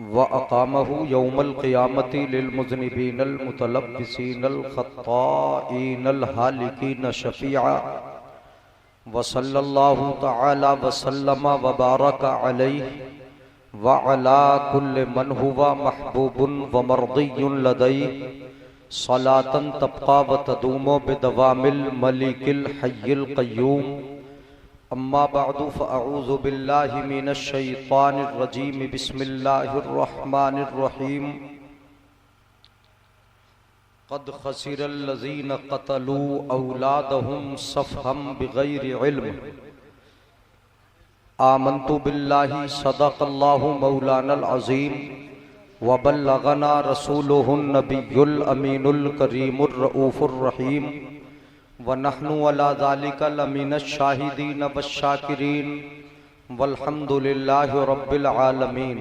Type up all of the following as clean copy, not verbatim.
व अक़ामहु यौमल क़ियामति लिलमुज़निबीनल मुतलब्बिसीनल ख़त्ताईनल हालिकीन शफ़ीआ व सल्लल्लाहु तआला व सल्लम व बारक अलैहि व अला कुल्लि मन हुवा महबूबुन व मर्दियुन लदैहि सलातन तब्क़ा व तदूमु बिदवामिल मलिकिल हय्यिल क़य्यूम। अम्मा बअदु फ़अऊज़ु बिल्लाहि मिनश शैतानिर रजीम। बिस्मिल्लाहिर रहमानिर रहीम। क़द ख़सिरल लज़ीन क़तलू औलादहुम सफ़हम बिग़ैरि इल्म। आमन्तु बिल्लाहि सदक़ल्लाहु मौलानल अज़ीम व बल्लगना रसूलुहुन नबियुल अमीनुल करीमुर रऊफ़ुर रहीम व नहनु अला ज़ालिका लमिनश शाहिदीन वश्शाकिरीन वल्हम्दुलिल्लाहि रब्बिल आलमीन।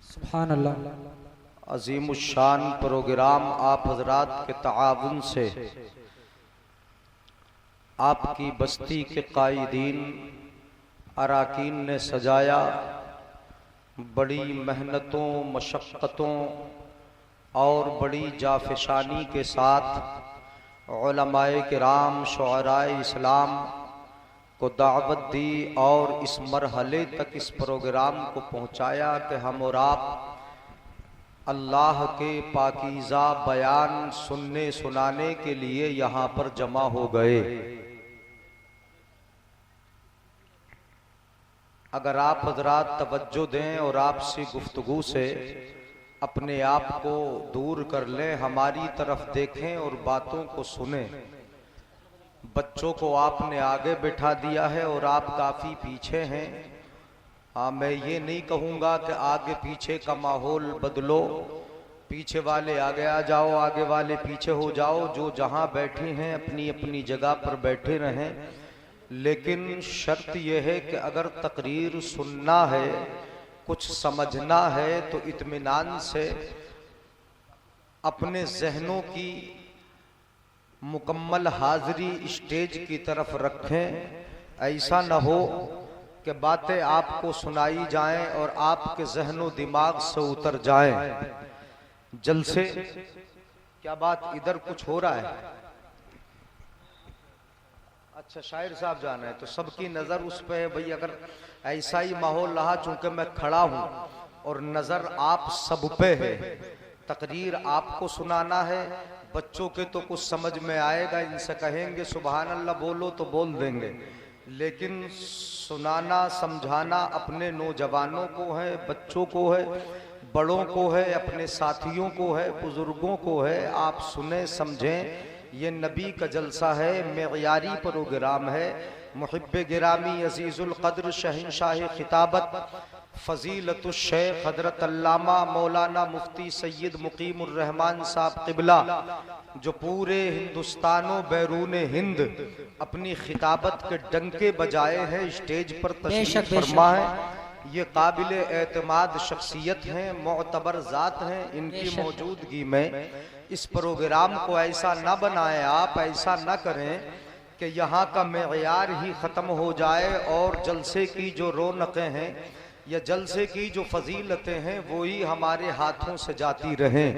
सुभान अल्लाह। अज़ीमुश्शान प्रोग्राम आप हज़रात के ताआवुन से आपकी बस्ती के कायदीन अराकीन ने सजाया। बड़ी मेहनतों, मशक्क़तों और बड़ी जाफशानी के साथ उलमाए किराम, शुअराए इस्लाम को दावत दी और इस मरहले तक इस प्रोग्राम को पहुँचाया कि हम और आप अल्लाह के पाकीज़ा बयान सुनने सुनाने के लिए यहाँ पर जमा हो गए। अगर आप हजरात तवज्जो दें और आपसी गुफ्तगू से अपने आप को दूर कर लें, हमारी तरफ देखें और बातों को सुने। बच्चों को आपने आगे बिठा दिया है और आप काफ़ी पीछे हैं। हाँ, मैं ये नहीं कहूँगा कि आगे पीछे का माहौल बदलो, पीछे वाले आगे आ जाओ, आगे वाले पीछे हो जाओ। जो जहाँ बैठे हैं अपनी अपनी जगह पर बैठे रहें, लेकिन शर्त यह है कि अगर तकरीर सुनना है, कुछ समझना है, तो इत्मीनान से अपने जहनों की मुकम्मल हाजिरी स्टेज की तरफ रखें। ऐसा न हो कि बातें आपको सुनाई जाएं और आपके जहनों दिमाग से उतर जाएं। जलसे क्या बात, इधर कुछ हो रहा है? अच्छा, शायर साहब जाना है तो सबकी नज़र उस पे है भाई। अगर ऐसा ही माहौल रहा, चूंकि मैं खड़ा हूँ और नज़र आप सब पे है, तकरीर आपको सुनाना है। बच्चों के तो कुछ समझ में आएगा, इनसे कहेंगे सुभान अल्लाह बोलो तो बोल देंगे, लेकिन सुनाना समझाना अपने नौजवानों को है, बच्चों को है, बड़ों को है, अपने साथियों को है, बुजुर्गों को है। आप सुने समझें। ये नबी का जलसा है, मेयारी प्रोग्राम है। मुहिब्बे गिरामी अजीजुल कद्र शहंशाह खिताबत फजीलतुश शेख हजरत अल्लामा मौलाना मुफ्ती सैयद मुकीमुर रहमान साहब क़िबला, जो पूरे हिंदुस्तानों बैरून हिंद अपनी खिताबत के डंके बजाए हैं, स्टेज पर तशरीफ फरमा है। ये काबिल एतमाद शख्सियत हैं, मोतबर ज़ात हैं। इनकी मौजूदगी में इस प्रोग्राम को ऐसा न बनाएं, आप ऐसा न करें कि यहाँ का मेयार ही ख़त्म हो जाए और जलसे की जो रौनकें हैं या जलसे की जो फजीलतें हैं वो ही हमारे हाथों से जाती रहें।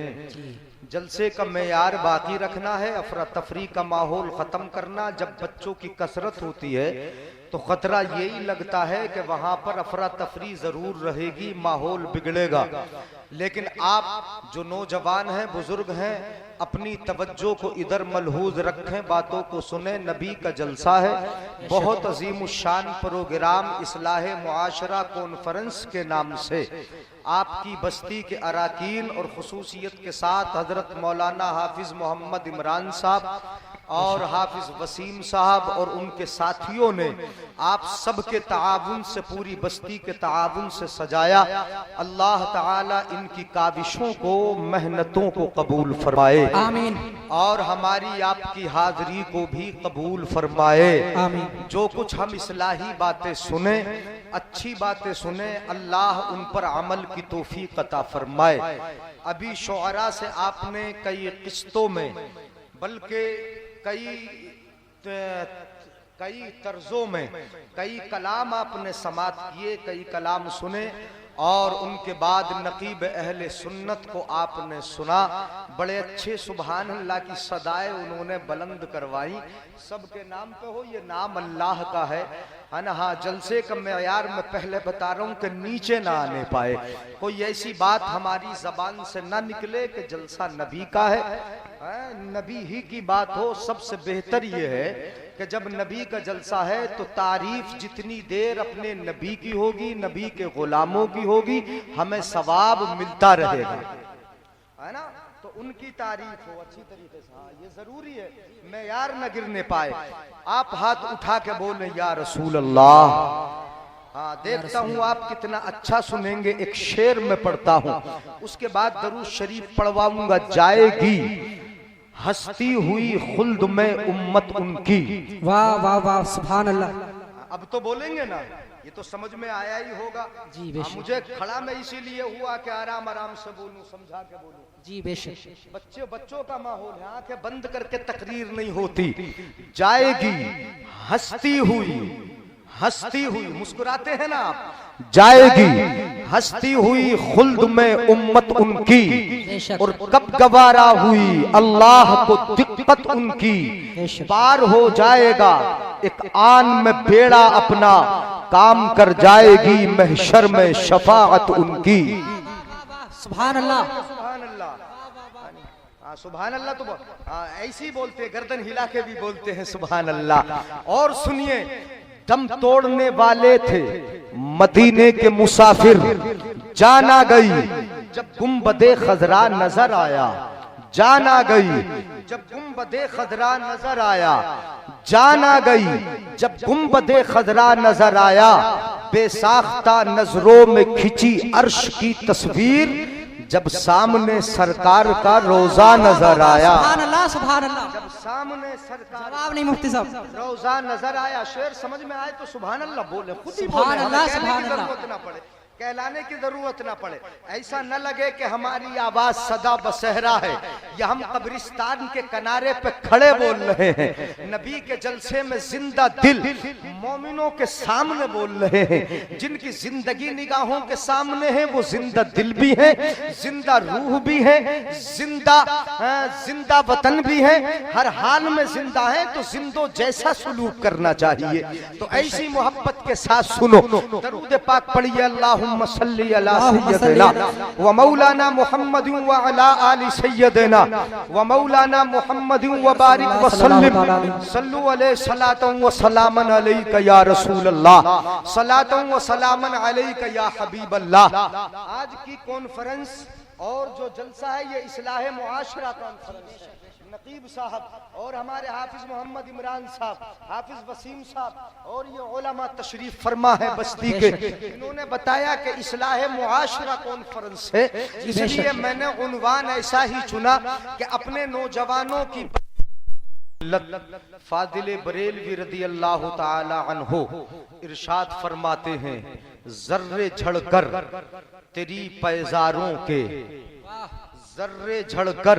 जलसे का मेयार बाकी रखना है, अफरा तफरी का माहौल ख़त्म करना। जब बच्चों की कसरत होती है तो ख़तरा यही लगता है कि वहाँ पर अफरा तफरी ज़रूर रहेगी, माहौल बिगड़ेगा। लेकिन आप जो नौजवान हैं, बुजुर्ग हैं, अपनी तवज्जो को इधर मलहूज रखें, बातों को सुने। नबी का जलसा है, बहुत अजीमुश्शान प्रोग्राम इस्लाह मुआशरा कॉन्फ्रेंस के नाम से आपकी बस्ती के अराकीन और खुसूसियत के साथ हजरत मौलाना हाफिज मोहम्मद इमरान साहब और हाफिज वसीम साहब और उनके साथियों ने आप सबके ताआवुन से, पूरी बस्ती के ताआवुन से सजाया। अल्लाह ताला इनकी काविशों को, मेहनतों को कबूल फरमाए, आमीन। और हमारी आपकी हाजिरी को भी कबूल फरमाए, आमीन। जो कुछ हम इस्लाही बातें सुने, अच्छी बातें सुने, अल्लाह उन पर अमल की तौफीक अता फरमाए। अभी शुअरा से आपने कई किस्तों में, बल्कि कई कई तर्जों में कई कलाम आपने समात किए, कई कलाम सुने और उनके बाद नकीब अहले सुन्नत को आपने सुना। बड़े अच्छे सुभान अल्लाह की सदाएं उन्होंने बुलंद करवाई। सबके नाम पे हो, ये नाम अल्लाह का है ना। हाँ, जलसे का मेयार मैं पहले बता रहा हूँ कि नीचे ना आने पाए, कोई ऐसी बात हमारी जबान से ना निकले कि जलसा नबी का है। नबी ही की बात हो। सबसे बेहतर ये है कि जब नबी का जलसा है तो तारीफ जितनी देर अपने नबी की होगी, नबी के गुलामों की होगी, हमें सवाब मिलता रहेगा, है ना। तो उनकी तारीफ हो अच्छी तरीके से। हाँ, ये जरूरी है, मेयार न गिरने पाए। आप हाथ उठा के बोले या रसूल अल्लाह। हाँ, देखता हूँ आप कितना अच्छा सुनेंगे। एक शेर में पढ़ता हूँ, उसके बाद दरूद शरीफ पढ़वाऊंगा। जाएगी हस्ती हुई खुल्द में उम्मत उनकी। वाह वाह वाह, सुभान अल्लाह। अब तो बोलेंगे ना, ये तो समझ में आया ही होगा जी बेशक। मुझे खड़ा में इसीलिए हुआ कि आराम आराम से बोलूं, समझा के बोलूं। जी बेशक। बच्चों का माहौल है, आंखें बंद करके तकरीर नहीं होती। जाएगी हस्ती हुई, मुस्कुराते हैं ना आप। जाएगी हस्ती हुई खुल्द में उम्मत उनकी, और कब गवारा हुई अल्लाह को दिक्कत उनकी। पार हो जाएगा एक आन में बेड़ा अपना, काम कर जाएगी महशर में शफाअत उनकी। सुभान अल्लाह। सुभान अल्लाह। हाँ, सुभान अल्लाह तो ऐसे ही बोलते, गर्दन हिला के भी बोलते हैं सुभान अल्लाह। और सुनिए, दम तोड़ने वाले थे मदीने के मुसाफिर, जाना गई जब गुंबदे खजरा नजर आया। जाना गई जब गुंबदे खजरा नजर आया। जाना गई जब गुंबदे खजरा नजर आया। बेसाख्ता नजरों में खिंची अर्श की तस्वीर, जब सामने सरकार का रोजा नजर आया। सुभान अल्लाह, सुभान अल्लाह। जब सामने सरकार, जवाब नहीं मुफ्ती साहब। रोजा नजर आया। शेर समझ में आए तो सुभान अल्लाह बोले, खुद ही सुभान बोले, हमें अल्लाह, कहने सुभान की अल्लाह। जरूरत ना पड़े, कहलाने की जरूरत ना पड़े। ऐसा न लगे कि हमारी आवाज सदा बसहरा है या हम कब्रिस्तान के किनारे पे खड़े बोल रहे हैं। नबी के जलसे में जिंदा दिल मोमिनों के सामने बोल रहे हैं। जिनकी जिंदगी निगाहों के सामने है, वो जिंदा दिल भी है, जिंदा रूह भी है, जिंदा वतन भी है, हर हाल में जिंदा है। तो जिंदो जैसा सुलूक करना चाहिए। तो ऐसी मोहब्बत के साथ सुनो, दरूद पाक पढ़िए। अल्लाहुम्मा सल्ली अला सय्यदिना व मौलाना मुहम्मद व अला आलि सय्यदिना व मौलाना मुहम्मद व बारिक व सल्लिम सल्लु अलैहि सलातन व सलामन अलैका या रसूल अल्लाह, सलातन व सलामन अलैका या हबीब अल्लाह। आज की कॉन्फ्रेंस और जो जलसा है, ये इस्लाह मुआशरा कॉन्फ्रेंस है। नकीब साहब और हमारे हाफिज मोहम्मद इमरान साहब, हाफिज वसीम साहब और ये उलमा तशरीफ फरमा है बस्ती के। इन्होंने बताया कि इस्लाह मुआशरा कॉन्फ्रेंस है, इसलिए मैंने उन्वान ऐसा ही चुना कि अपने नौजवानों की फादिल बरेलवी रदी अल्लाह ताला अन्हो इरशाद फरमाते हैं, जर्रे झड़कर तेरी पैजारों के, जर्रे झड़कर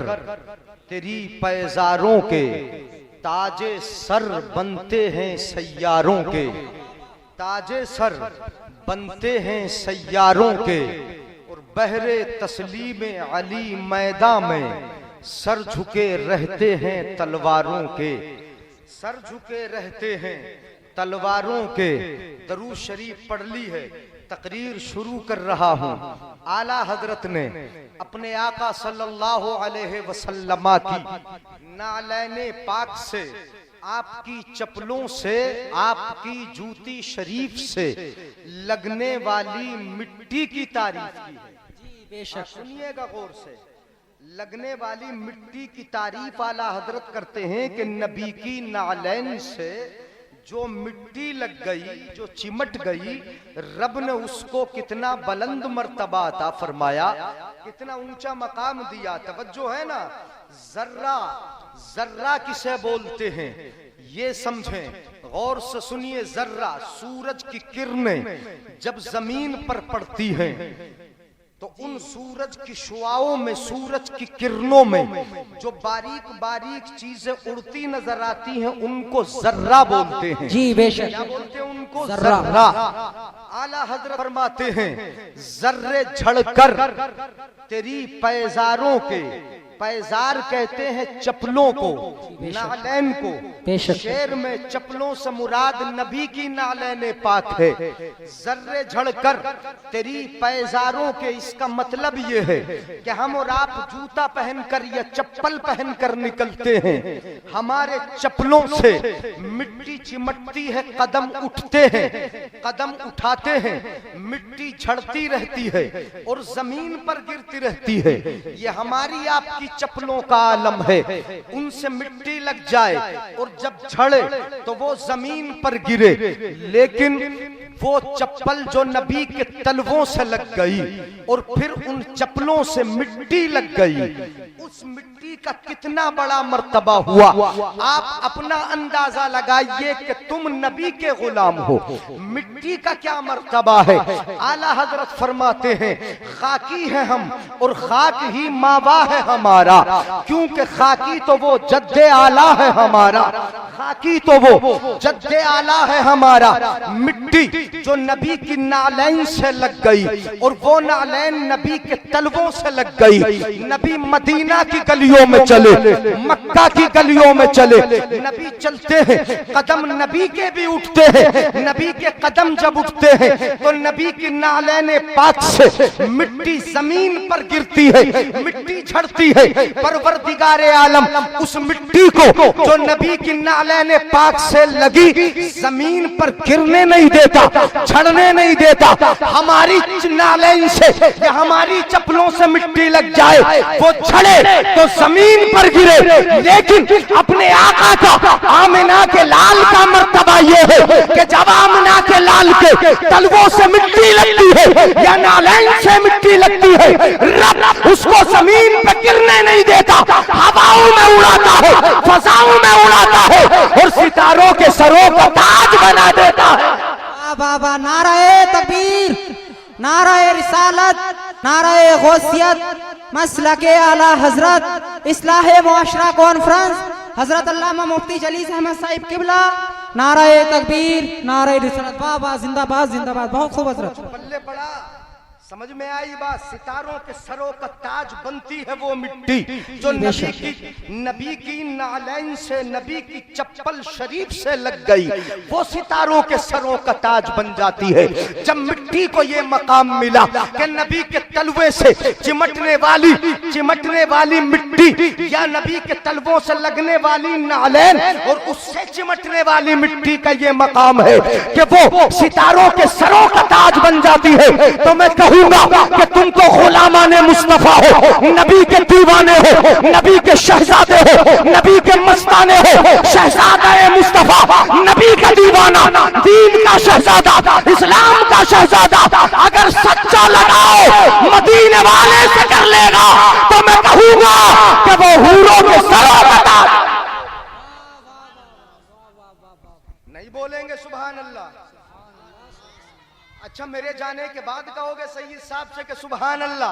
तेरी पैजारों के, ताजे सर बनते हैं सैयारों के, ताजे सर बनते हैं सैयारों के। और बहरे तस्लीम अली मैदान में सर झुके रहते हैं तलवारों के, सर झुके रहते हैं तलवारों के। दरूद शरीफ पढ़ ली है, तकरीर शुरू कर रहा हूँ। आला हजरत ने अपने आका सल्लल्लाहु अलैहि वसल्लम की नालैने पाक से, आपकी चप्पलों से, आपकी जूती शरीफ से लगने वाली मिट्टी की तारीफ की है। जी बेशक। सुनिएगा गौर से, लगने वाली मिट्टी की तारीफ आला हजरत करते हैं कि नबी की नालैन से जो मिट्टी लग गई, जो चिमट गई, रब ने उसको कितना बुलंद मर्तबा अता फरमाया, कितना ऊंचा मकाम दिया। तवज्जो है ना। जर्रा, जर्रा किसे बोलते हैं ये समझें, गौर से सुनिए। जर्रा, सूरज की किरणें जब जमीन पर पड़ती हैं तो उन सूरज की शुआओं में, सूरज की किरणों में जो बारीक बारीक चीजें उड़ती नजर आती हैं उनको जर्रा बोलते हैं। जी बेशक। क्या बोलते हैं उनको? जर्रा। जर्रा। आला हजरत फरमाते हैं जर्रे झड़कर तेरी पैजारों के, पैजार कहते हैं चप्पलों को, नालैन को, शेर में चप्पलों से मुराद नबी की नालैन पाक है। जर्रे झड़कर तेरी पैजारों के, इसका मतलब ये है कि हम और आप जूता पहनकर या चप्पल पहनकर निकलते हैं, हमारे चप्पलों से मिट्टी चिमटती है, कदम उठते हैं, कदम उठाते हैं, मिट्टी झड़ती रहती है और जमीन पर गिरती रहती है। ये हमारी आपकी चप्पलों का आलम है। उनसे मिट्टी लग जाए और जब झड़े तो वो जमीन पर गिरे, लेकिन वो चप्पल जो नबी के तलवों से लग गई और फिर उन चप्पलों से मिट्टी लग गई, उस मिट्टी का कितना बड़ा मर्तबा हुआ। आप अपना अंदाजा लगाइए कि तुम नबी के गुलाम हो, मिट्टी का क्या मर्तबा है। आला हजरत फरमाते हैं खाकी है हम और खाक ही मावा है हमारा, क्योंकि खाकी तो वो जद्दे आला है हमारा, खाकी तो वो जद्दे आला है हमारा। मिट्टी जो नबी की नालैन से लग गई और वो नालैन नबी के तलवों से लग गई। नबी मदीना की गलियों में चले, मक्का की गलियों में चले, नबी चलते हैं, कदम नबी के भी उठते हैं। नबी के कदम जब उठते हैं तो नबी की नालैन पाक से मिट्टी जमीन पर गिरती है, मिट्टी झड़ती है। परवरदिगारे आलम उस मिट्टी को जो नबी की नालैन पाक से लगी जमीन पर गिरने नहीं देता, झड़ने नहीं देता। हमारी नालैन से या हमारी चप्पलों से मिट्टी लग जाए, वो झड़े तो जमीन पर गिरे, लेकिन अपने आका का, आमिना के लाल का मर्तबा ये है कि जब आमिना के लाल के तलवों से मिट्टी लगती है या नालैन से मिट्टी लगती है, रब उसको जमीन पर गिरने नहीं देता, हवाओं में उड़ाता है, फजाओं में उड़ाता है और सितारों के सरों का ताज बना देता है। बाबा नाराए तकबीर, नाराए रिसालत, नाराए गौसियत, मसलके आला हजरत, इस्लाहे मुआशरा कॉन्फ्रेंस, हजरत अल्लामा मुफ्ती जलीस अहमद साहिब किबला, नाराए तकबीर, नाराए रिसालत। बाबा जिंदाबाद जिंदाबाद। बहुत खूब हजरत। बल्ले पड़ा, समझ में आई बात। सितारों के सरों का ताज बनती है वो मिट्टी जो नबी की नालैन से, नबी की चप्पल शरीफ से लग गई, वो सितारों के सरों का ताज बन जाती है। जब मिट्टी को ये मकाम मिला कि नबी के तलवे से चिमटने वाली मिट्टी या नबी के तलवों से लगने वाली नालैन और उससे चिमटने वाली मिट्टी का ये मकाम है कि वो सितारों के सरों का ताज बन जाती है, तो मैं कहूंगा कि तुम तो गुलामाने मुस्तफा हो, नबी के दीवाने हो, नबी के शहजादे हो, नबी के मस्ताने हो। शहजादा मुस्तफा, नबी का दीवाना, दीन का शहजादा, इस्लाम का शहजादा अगर सच्चा लगाओ मदीने वाले से कर लेगा, तो मैं कहूंगा कि वो हूरों के सरों का ताज। नहीं बोलेंगे सुभान अल्लाह? अच्छा, मेरे जाने के बाद कहोगे सईद साहब से कि सुभान अल्लाह,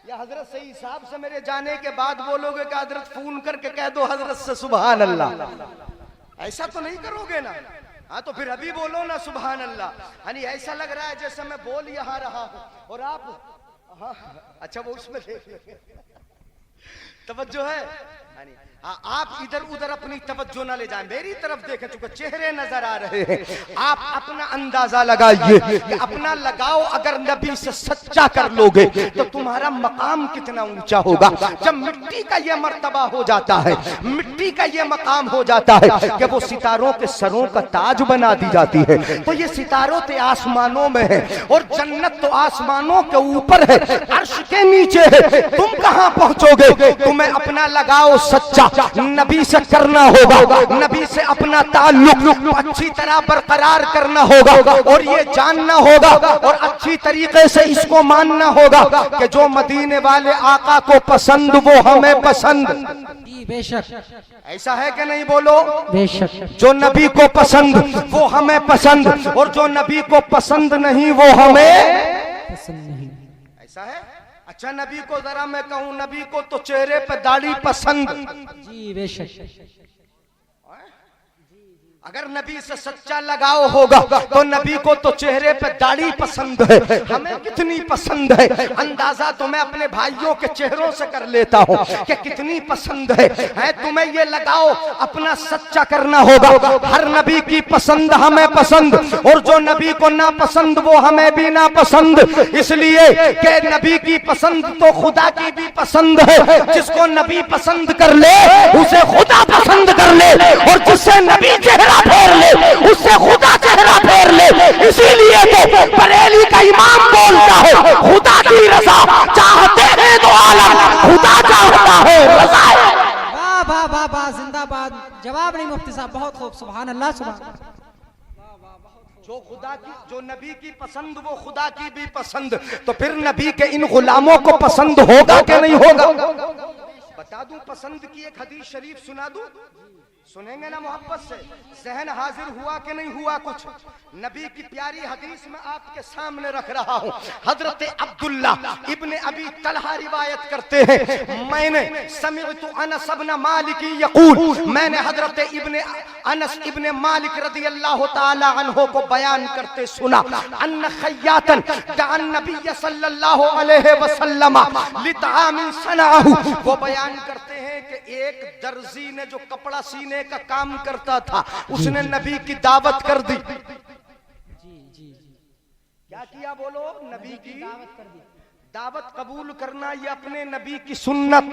या हजरत सईद साहब से मेरे जाने के बाद बोलोगे कि हजरत फोन करके कह दो हजरत से सुभान अल्लाह? ऐसा तो नहीं करोगे ना? हाँ, तो फिर अभी बोलो ना सुभान अल्लाह। यानी ऐसा लग रहा है जैसे मैं बोल यहाँ रहा हूँ और आप, हाँ, अच्छा वो उसमें तवज्जो है। आप इधर उधर अपनी तवज्जो ना ले जाएं, मेरी तरफ देखें, चूंकि चेहरे नजर आ रहे हैं। आप अपना अंदाजा लगाइए कि अपना लगाओ अगर नबी से सच्चा कर लोगे तो तुम्हारा मकाम कितना ऊंचा होगा। जब मिट्टी का ये मर्तबा हो जाता है, मिट्टी का ये मकाम हो जाता है कि वो सितारों के सरों का ताज बना दी जाती है, तो ये सितारों तो आसमानों में है और जन्नत तो आसमानों के ऊपर है, अर्श के नीचे है। तुम कहां पहुंचोगे? तुम्हें अपना लगाओ सच्चा, नबी से करना होगा, नबी से अपना ताल्लुक अच्छी तरह बरकरार करना होगा और ये जानना होगा और अच्छी तरीके से इसको मानना होगा कि जो मदीने वाले आका को पसंद वो हमें पसंद। बेशक। ऐसा है कि नहीं? बोलो बेशक। जो नबी को पसंद वो हमें पसंद और जो नबी को पसंद नहीं वो हमें पसंद नहीं। ऐसा है। अच्छा नबी को जरा मैं कहूं, नबी को तो चेहरे पे दाढ़ी पसंद। जी बेशक। अगर नबी से सच्चा लगाव होगा तो नबी को तो चेहरे पे दाढ़ी पसंद है। हमें कितनी पसंद है अंदाजा तो मैं अपने भाइयों के चेहरों से कर लेता हूँ कि कितनी पसंद है। तुम्हें ये लगाव अपना सच्चा करना होगा। हर नबी की पसंद हमें पसंद, और जो नबी को ना पसंद वो हमें भी ना पसंद। इसलिए कि नबी की पसंद तो खुदा की भी पसंद है। जिसको नबी पसंद कर ले उसे खुदा पसंद कर ले, और जिससे नबी चेहरा फेर ले उससे खुदा चेहरा फेर ले। इसीलिए तो बरेली का इमाम बोलता है, खुदा की रज़ा चाहते हैं तो आलम खुदा चाहता है रज़ा। वाह वाह वाह वाह, जिंदाबाद। जवाब नहीं मुफ्ती साहब, बहुत खूब, सुभान अल्लाह सुभान। जो खुदा की, जो नबी की पसंद वो खुदा की भी पसंद। तो फिर नबी के इन गुलामों को पसंद होगा कि नहीं होगा? बता दूं, पसंद की एक हदीस शरीफ सुना दूं, सुनेंगे ना मोहब्बत से? जहन हाजिर हुआ कि नहीं हुआ? कुछ नबी की प्यारी हदीस में आपके सामने रख रहा हूँ। हजरत अब्दुल्ला इब्ने अबी तलहा रिवायत करते हैं, मैंने समिअतु अनस इब्न मालिक यकूल, मैंने हजरत इब्ने अनस इब्ने मालिक रज़ी अल्लाह ताला अन्हु को बयान करते सुना, अन्न खय्यातन दान नबी सल्लल्लाहु अलैहि वसल्लम लितामिन सनाहु। वो बयान करते हैं कि एक दर्जी ने जो कपड़ा सीने का काम करता था, उसने नबी की दावत कर दी। क्या किया बोलो? नबी की दावत कबूल करना ये अपने नबी की सुन्नत।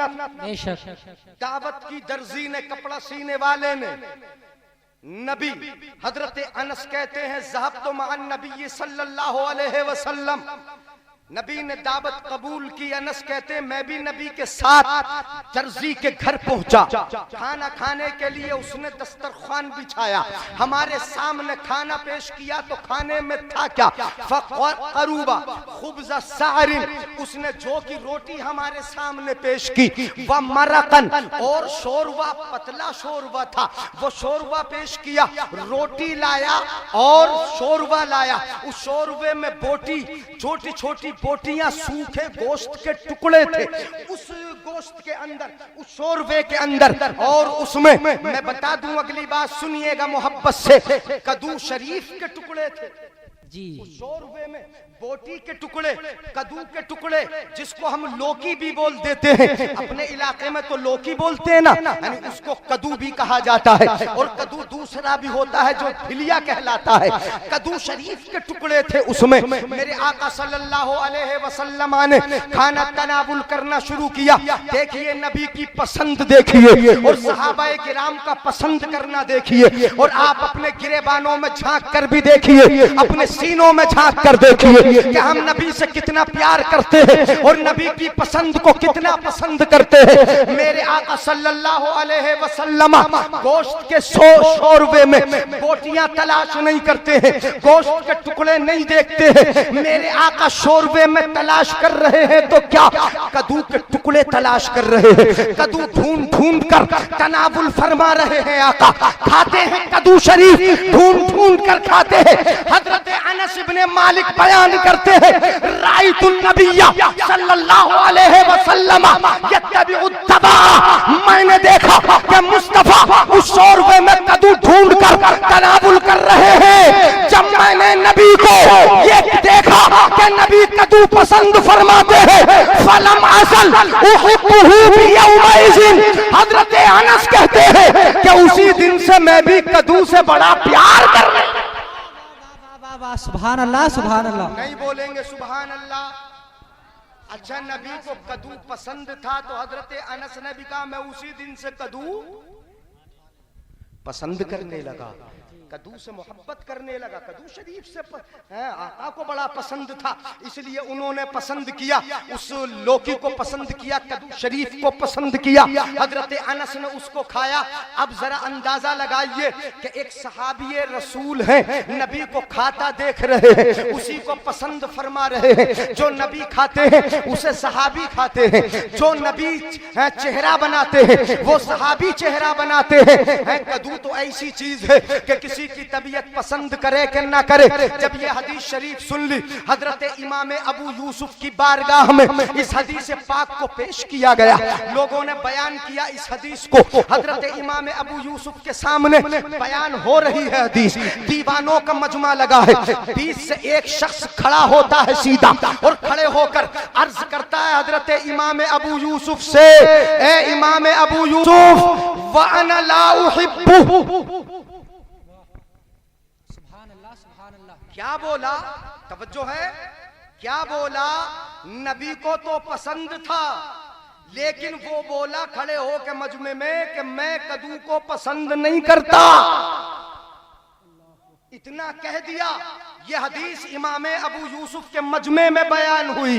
दावत की दर्जी ने, कपड़ा सीने वाले ने। नबी हजरत अनस कहते हैं ज़हबतु मअन नबी सल्लल्लाहु अलैहि वसल्लम, नबी ने दावत कबूल की। अनस कहते हैं मैं भी नबी के साथ दर्जी के घर पहुंचा। खाना खाने के लिए उसने दस्तरखान बिछाया, हमारे सामने खाना पेश किया। तो खाने में था क्या? फक़रूबा खुब्ज़ सारिन, उसने जो की रोटी हमारे सामने पेश की। व मरकन, और शोरवा, पतला शोरवा था, वो शोरवा पेश किया। रोटी लाया और शोरवा लाया। उस शोरवे में बोटी, छोटी छोटी बोटियां, सूखे गोश्त के टुकड़े थे उस गोश्त के अंदर, उस शोरवे के अंदर। और उसमें मैं बता दूं, अगली बात सुनिएगा मोहब्बत से, कद्दू शरीफ के टुकड़े थे जी। शोरवे में बोटी के टुकड़े, कद्दू के टुकड़े, जिसको हम लौकी भी बोल देते हैं, अपने इलाके में तो लौकी बोलते हैं ना, यानी उसको कद्दू भी कहा जाता है। और कद्दू दूसरा भी होता है जो फिलिया कहलाता है। कद्दू शरीफ के टुकड़े थे उसमें। मेरे आका सल्लल्लाहु अलैहि वसल्लम ने खाना तनावुल करना शुरू किया। देखिए नबी की पसंद देखिए, और सहाबाए किराम का पसंद करना देखिए, और आप अपने गिरेबानों में झांक कर भी देखिए, अपने सीनों में झांक कर देखिए कि हम नबी से कितना प्यार करते हैं और नबी की पसंद को कितना पसंद करते हैं। मेरे आका सल्लल्लाहु अलैहि वसल्लम गोश्त के शोरवे में बोटियां तलाश नहीं करते हैं, गोश्त के टुकड़े नहीं देखते हैं। मेरे आका शोरवे में तलाश कर रहे हैं तो क्या? कद्दू के टुकड़े तलाश कर रहे हैं। कद्दू ढूंढ ढूंढ कर तनावुल फरमा रहे हैं। आका खाते हैं कद्दू शरीफ, ढूंढ ढूंढ कर खाते हैं। हजरत अनस इब्ने मालिक बयान करते हैं, राइतुन नबिय्या सल्लल्लाहु अलैहि वसल्लम यत्तबिउ तबा, मैंने देखा कि मुस्तफा उस शोरवे में कद्दू ढूंढ कर तनावुल कर रहे हैं। जब मैंने नबी को ये देखा कि नबी कद्दू पसंद फरमाते हैं, फलम असल उहिब्बुहु बियौमइज़िन, हजरत अनस कहते हैं कि उसी दिन से मैं भी कद्दू से बड़ा प्यार कर रहा हूं। सुभान अल्लाह सुभान अल्लाह। नहीं बोलेंगे सुभान अल्लाह? अच्छा नबी को कद्दू पसंद था तो हजरत अनस ने भी कहा मैं उसी दिन से कद्दू पसंद करने लगा, कद्दू से मोहब्बत करने लगा। कद्दू शरीफ से आका को बड़ा पसंद था, इसलिए उन्होंने पसंद किया, उस लौकी को पसंद किया, कद्दू शरीफ को पसंद किया। हजरत अनस ने उसको खाया। अब जरा अंदाजा लगाइए कि एक सहाबी रसूल है, नबी को खाता देख रहे हैं, उसी को पसंद फरमा रहे हैं। जो नबी खाते हैं उसे सहाबी खाते हैं, जो नबी चेहरा बनाते हैं वो सहाबी चेहरा बनाते हैं। कद्दू तो ऐसी चीज है कि किसी किसी की तबीयत पसंद करे कि ना करे, जब ये हदीस शरीफ सुन ली, हजरत इमाम अबू यूसुफ की बारगाह में इस हदीस पाक को पेश किया गया। लोगों ने बयान किया इस हदीस को, हजरत इमाम अबू यूसुफ के सामने बयान हो रही है हदीस, दीवानों का मजमा लगा है, 20 से एक शख्स खड़ा होता है सीधा और खड़े होकर अर्ज करता है हजरत इमाम अबू यूसुफ से, ए इमाम अबू यूसुफ व अना ला उहिब्बु। क्या बोला? तवज्जो है, क्या बोला? नबी को तो पसंद था, लेकिन वो बोला खड़े हो के मजमे में कि मैं कद्दू को पसंद नहीं करता। इतना कह दिया। यह हदीस इमाम अबू यूसुफ के मजमे में बयान हुई।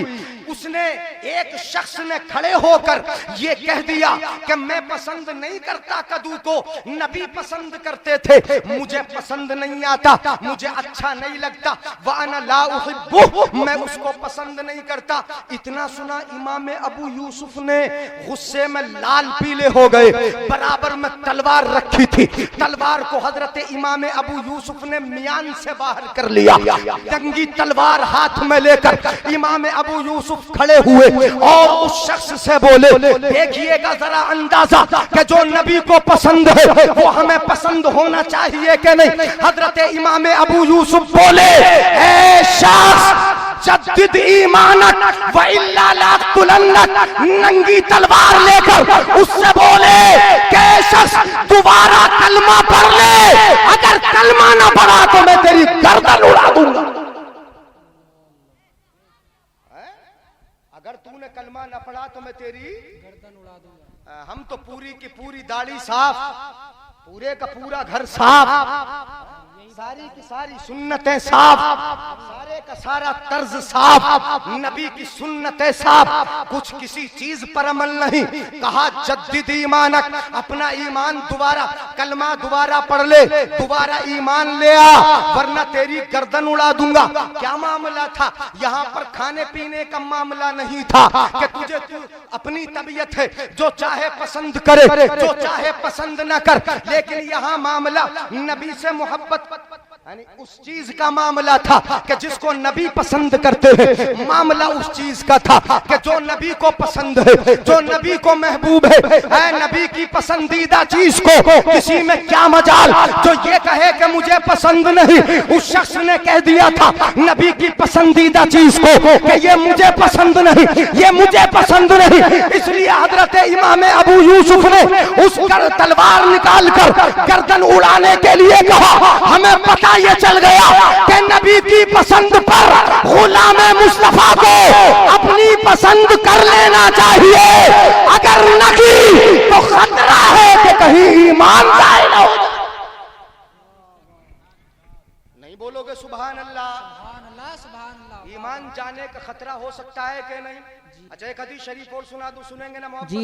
उसने एक शख्स ने खड़े होकर यह कह दिया कि मैं पसंद नहीं करता कद्दू को, नबी पसंद करते थे, मुझे पसंद नहीं आता, मुझे अच्छा नहीं लगता, व अना ला उहिब्बु, मैं उसको पसंद नहीं करता। इतना सुना इमाम अबू यूसुफ ने गुस्से में लाल पीले हो गए। बराबर में तलवार रखी थी, तलवार को हजरत इमाम अबू यूसुफ ने मियान से बाहर कर लिया। जंगी तलवार हाथ में लेकर इमाम अबू यूसुफ खड़े हुए और उस शख्स से बोले, देखिएगा जरा अंदाजा कि जो नबी को पसंद है वो हमें पसंद होना चाहिए कि नहीं। हजरत इमाम अबू यूसुफ बोले, ए शख्स जद्दिद ईमानक व इल्ला लाक़तुलन्नक, नंगी तलवार लेकर उससे बोले कि शख्स दोबारा कलमा पढ़ ले, अगर कलमा ना पढ़ा तो मैं तेरी गर्दन उड़ा दूंगा। अगर तूने कलमा ना पढ़ा तो मैं तेरी गर्दन उड़ा दूंगा। हम तो पूरी की पूरी दाढ़ी साफ, पूरे का पूरा घर साफ, सारी की सारी सुन्नतें साफ, सारे का सारा तर्ज साफ, नबी की सुन्नतें साफ, कुछ किसी चीज पर अमल नहीं। कहा जद्दिद ईमानक, अपना ईमान दोबारा, कलमा दोबारा पढ़ ले, दोबारा ईमान ले आ, वरना तेरी गर्दन उड़ा दूंगा। क्या मामला था? यहाँ पर खाने पीने का मामला नहीं था कि तुझे अपनी तबीयत है, जो चाहे पसंद करे, जो चाहे पसंद न कर, लेकिन यहाँ मामला नबी से मोहब्बत, यानी उस चीज का मामला था कि जिसको नबी पसंद करते हैं। मामला उस चीज का था कि जो नबी को पसंद है, जो नबी को महबूब है, नबी की पसंदीदा चीज को किसी में क्या मजाल जो ये कहे कि मुझे पसंद नहीं। उस शख्स ने कह दिया था नबी की पसंदीदा चीज को कि ये मुझे पसंद नहीं, ये मुझे पसंद नहीं। इसलिए हजरत इमाम अबू यूसुफ ने उस तलवार निकाल कर गर्दन उड़ाने के लिए कहा। हमें पता ये चल गया कि नबी की पसंद पर गुलाम मुस्तफा को अपनी पसंद कर लेना चाहिए। अगर नहीं तो खतरा है कि कहीं ईमान जाए ना हो। नहीं बोलोगे सुभान अल्लाह? ईमान जाने का खतरा हो सकता है कि नहीं? अच्छा एक हदीस शरीफ और सुना दूं, सुनेंगे ना मोहब्बत से?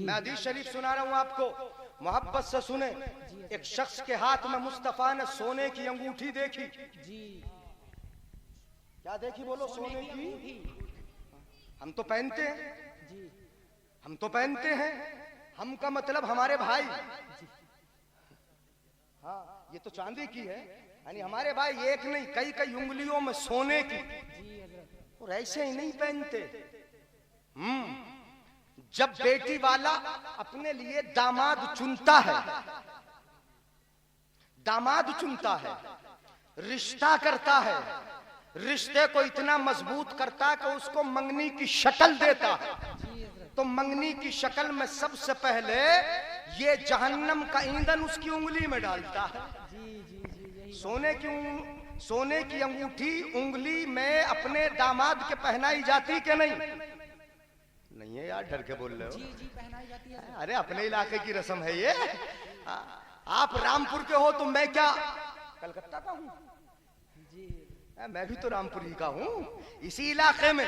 मैं हदीस शरीफ सुना रहा हूं आपको, मोहब्बत से सुने। एक शख्स के हाथ में मुस्तफा ने सोने की अंगूठी देखी। क्या देखी बोलो? सोने की। हम तो पहनते हैं, हम तो पहनते हैं, हम का मतलब हमारे भाई। हाँ ये तो चांदी की है, यानी हमारे भाई एक नहीं कई कई उंगलियों में सोने की, और ऐसे ही नहीं पहनते। जब बेटी वाला अपने लिए दामाद चुनता है, दामाद चुनता है, रिश्ता करता है, रिश्ते को इतना मजबूत करता है कि उसको मंगनी की शक्ल देता है, तो मंगनी की शक्ल में सबसे पहले ये जहन्नम का ईंधन उसकी उंगली में डालता है। सोने की अंगूठी उंगली में अपने दामाद के पहनाई जाती कि नहीं? नहीं है यार, डर के बोल रहे हो। जी पहनाई जाती है। अरे अपने इलाके की रस्म है ये। आप रामपुर के हो तो मैं क्या कलकत्ता का हूँ? मैं भी तो रामपुरी का हूँ। इसी इलाके में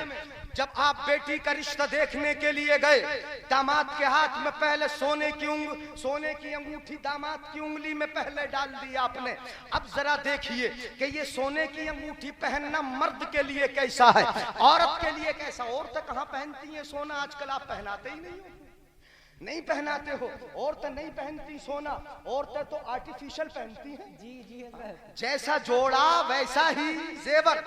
जब आप बेटी का रिश्ता देखने के लिए गए, दामाद के हाथ में पहले सोने की अंगूठी दामाद की उंगली में पहले डाल दी आपने। अब जरा देखिए कि ये सोने की अंगूठी पहनना मर्द के लिए कैसा है, औरत के लिए कैसा। औरतें कहाँ पहनती हैं सोना? आजकल आप पहनाते ही नहीं हो। नहीं पहनाते हो। औरतें नहीं पहनती सोना, औरतें तो आर्टिफिशियल पहनती हैं। जी जी हजरत। जैसा जोड़ा वैसा ही जेवर,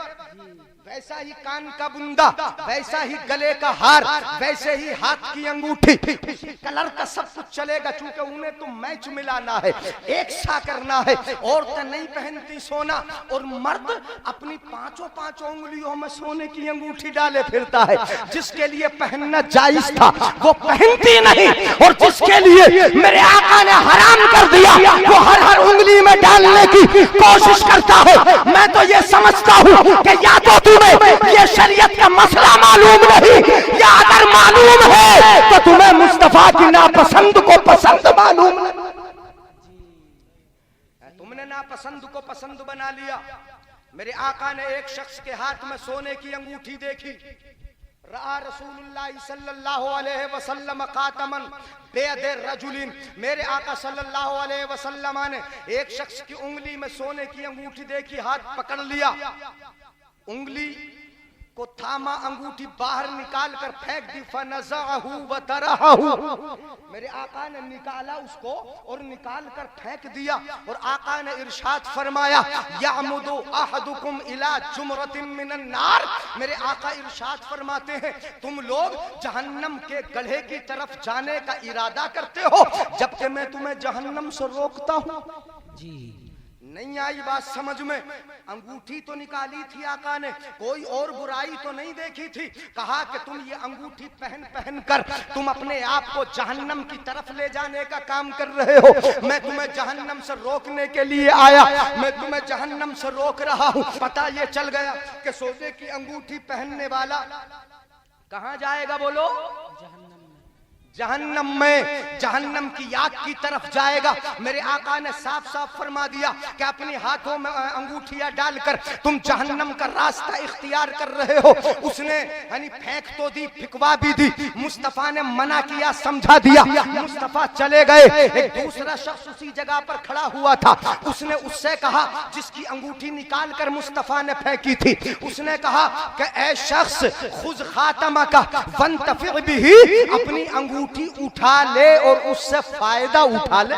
वैसा ही कान का बुंदा, वैसा ही गले का हार, वैसे ही हाथ की अंगूठी, उसी कलर का सब कुछ चलेगा, चूंकि उन्हें तो मैच मिलाना है, एक सा करना है। औरतें नहीं पहनती सोना और मर्द अपनी पांचों उंगलियों में सोने की अंगूठी डाले फिरता है। जिसके लिए पहनना जायज था वो पहनती नहीं, और जिसके लिए मेरे आका ने हराम कर दिया वो हर उंगली में डालने की कोशिश करता है। मैं तो ये समझता हूँ कि या तो तुम्हें ये शरीयत का मसला मालूम नहीं, या अगर मालूम है तो तुम्हें मुस्तफा की नापसंद को पसंद मालूम नहीं। तुमने नापसंद को पसंद बना लिया। मेरे आका ने एक शख्स के हाथ में सोने की अंगूठी देखी। रआ रसूलुल्लाह सल्लल्लाहु अलैहि वसल्लम खातमन बेयदे रजुलिन, मेरे आका सल्लल्लाहु अलैहि वसल्लम ने एक शख्स की उंगली में सोने की अंगूठी देखी, हाथ पकड़ लिया, उंगली को थामा, अंगूठी बाहर निकाल कर फेंक दी। फनज़अहु व तरहहु, मेरे आका ने निकाला उसको और निकाल कर फेंक दिया। और आका ने इरशाद फरमाया यअमुदु अहदुकुम इला जुमरतिन मिनन नार, मेरे आका इरशाद फरमाते हैं तुम लोग जहन्नम के गड्ढे की तरफ जाने का इरादा करते हो, जबकि मैं तुम्हें जहन्नम से रोकता हूं। जी नहीं आई बात समझ में? अंगूठी तो निकाली थी आका ने, कोई और बुराई तो नहीं देखी थी। कहा कि तुम ये अंगूठी पहन कर तुम अपने आप को जहन्नम की तरफ ले जाने का काम कर रहे हो। मैं तुम्हें जहन्नम से रोकने के लिए आया, मैं तुम्हें जहन्नम से रोक रहा हूँ। पता ये चल गया कि सोने की अंगूठी पहनने वाला कहाँ जाएगा? बोलो, जहन्नम में, जहन्नम की आग की तरफ जाएगा। मेरे आका ने साफ साफ फरमा दिया कि अपने हाथों में अंगूठियां डालकर तुम जहन्नम का रास्ता इख्तियार कर रहे हो। उसने यानी फेंक तो दी, फिकवा भी दी। मुस्तफा ने मना किया, समझा दिया। मुस्तफा चले गए। एक दूसरा शख्स उसी जगह पर खड़ा हुआ था। उसने उससे कहा, जिसकी अंगूठी निकाल कर मुस्तफा ने फेंकी थी, उसने कहा कि ऐ शख्स खुद खातमा का वंतफि बिही, अपनी अंगूठी उठा ले और उससे फायदा उठा ले।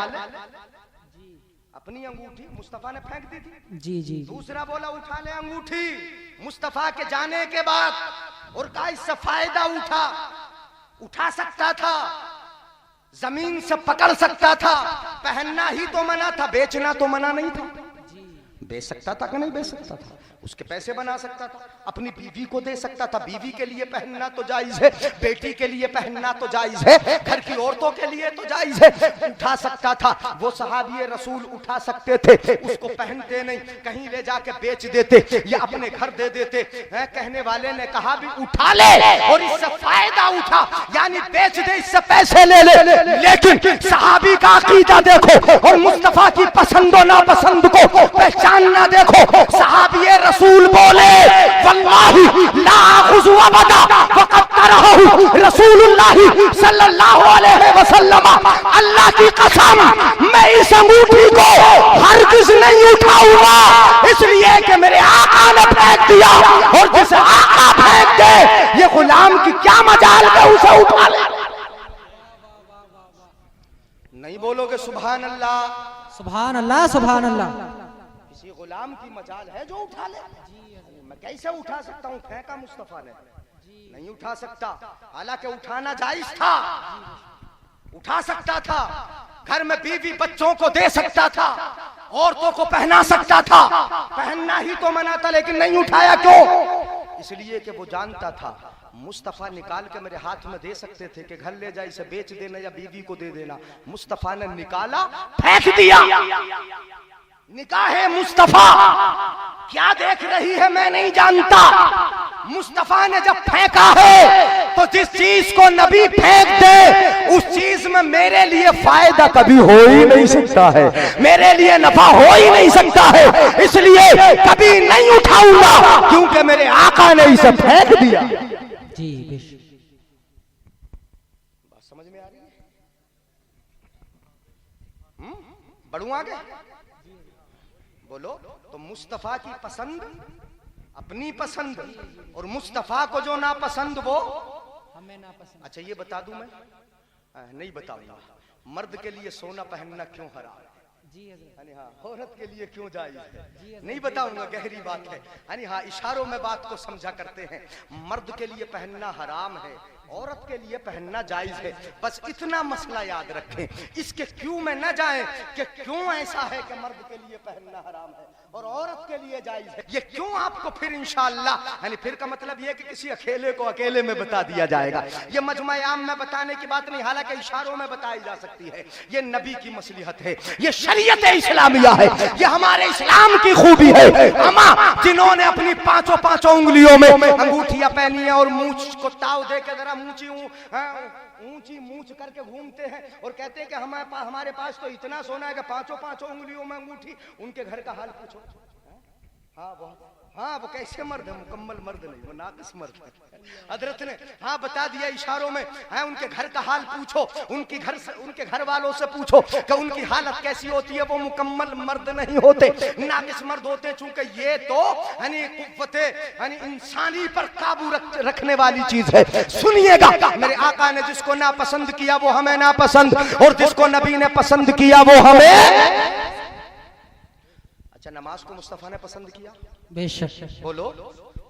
अपनी अंगूठी मुस्तफा ने फेंक दी थी। जी जी। दूसरा बोला उठा ले अंगूठी मुस्तफा के जाने के बाद, और कहा इससे फायदा उठा सकता था, जमीन से पकड़ सकता था। पहनना ही तो मना था, बेचना तो मना नहीं था। बेच सकता था कि नहीं बेच सकता था? उसके पैसे बना सकता था, अपनी बीवी को दे सकता था। बीवी के लिए पहनना तो जायज है, बेटी के लिए पहनना तो जायज है, घर की औरतों के लिए तो जायज है। उठा सकता था, वो सहाबी रसूल उठा सकते थे, उसको पहनते नहीं, कहीं ले जाके बेच देते या अपने घर दे देते। कहने वाले ने कहा भी उठा ले और इससे फायदा उठा, यानी बेच दे, इससे पैसे ले ले। लेकिन सहाबी का अकीदा देखो और मुस्तफा की पसंद और नापसंद को पहचानना देखो। सहाबी रसूल बोले वल्लाही ला अखुज़ु अबदा वक़द तरहहु रसूलुल्लाह सल्लल्लाहु अलैहि वसल्लम, अल्लाह की कसम मैं इस अंगूठी को हरगिज़ नहीं उठाऊंगा, इसलिए कि मेरे आका ने फेंक दिया। और जिसे आका फेंक दे, ये गुलाम की क्या मजाल है उसे उठा ले। नहीं बोलोगे सुभान अल्लाह? सुभान अल्लाह, सुभान अल्लाह। गुलाम की मजाल है जो उठा ले? मैं कैसे उठा सकता हूँ? फेंका मुस्तफा ने, नहीं उठा सकता। हालांकि उठाना जायज था, उठा सकता था, घर में बीवी बच्चों को दे सकता था, औरतों को पहना सकता था। पहनना ही तो मना था, लेकिन नहीं उठाया। क्यों? इसलिए कि वो जानता था मुस्तफा निकाल के मेरे हाथ में दे सकते थे कि घर ले जाए, इसे बेच देना या बीवी को दे देना। मुस्तफा ने निकाला, फेंक दिया। निकाहे मुस्तफा क्या देख रही है मैं नहीं जानता। मुस्तफा ने जब फेंका है तो जिस चीज को नबी फेंक दे उस चीज में मेरे लिए फायदा कभी हो ही नहीं सकता है, मेरे लिए नफा हो ही नहीं सकता है, इसलिए कभी नहीं उठाऊंगा क्योंकि मेरे आका ने इसे फेंक दिया। जी बेशक। बात समझ में आ रही है? बढ़ू आगे बोलो। तो मुस्तफा की पसंद अपनी पसंद, और मुस्तफा को जो नापसंद वो हमें नापसंद। अच्छा ये बता दूं मैं, नहीं बताऊंगा। मर्द के लिए सोना पहनना क्यों हराम है? जी हजरत। हाँ, औरत के लिए क्यों जायज है? नहीं बताऊंगा, गहरी बात है। हाँ, इशारों में बात को समझा करते हैं। मर्द के लिए पहनना हराम है, औरत के लिए पहनना जायज है। बस इतना मसला याद रखें, इसके क्यों में न जाएं कि क्यों ऐसा है कि मर्द के लिए पहनना हराम है और औरत के लिए जायज है। ये क्यों आपको फिर इंशाअल्लाह, यानी फिर का मतलब ये कि किसी अकेले को अकेले में बता दिया जाएगा। ये मजमा आम में बताने की बात नहीं, हालांकि इशारों में बताई जा सकती है। ये नबी की मसलिहत है, ये शरीयत इस्लामिया है, ये हमारे इस्लाम की खूबी है। अमा जिन्होंने अपनी पांचों उंगलियों में अंगूठियां पहनी है और मूंछ को ताव दे के जरा ऊंची मूंछ करके घूमते हैं और कहते हैं कि हमारे पास तो इतना सोना है कि पांचों उंगलियों में अंगूठी। उनके घर का हाल पूछो। हाँ, वो कैसे मर्द है? मुकम्मल मर्द नहीं, वो नाकिस मर्द है। हजरत ने बता दिया इशारों में। उनके घर का हाल पूछो, उनके घर वालों से पूछो कि उनकी हालत कैसी होती है। वो मुकम्मल मर्द नहीं होते, नाकिस मर्द होते। चूंकि ये तो कुव्वते इंसानी पर काबू रखने वाली चीज है। सुनिएगा, मेरे आका ने जिसको ना पसंद किया वो हमें ना पसंद, और जिसको नबी ने पसंद किया वो हमें। अच्छा, नमाज को मुस्तफा ने पसंद किया, बेशक। बोलो,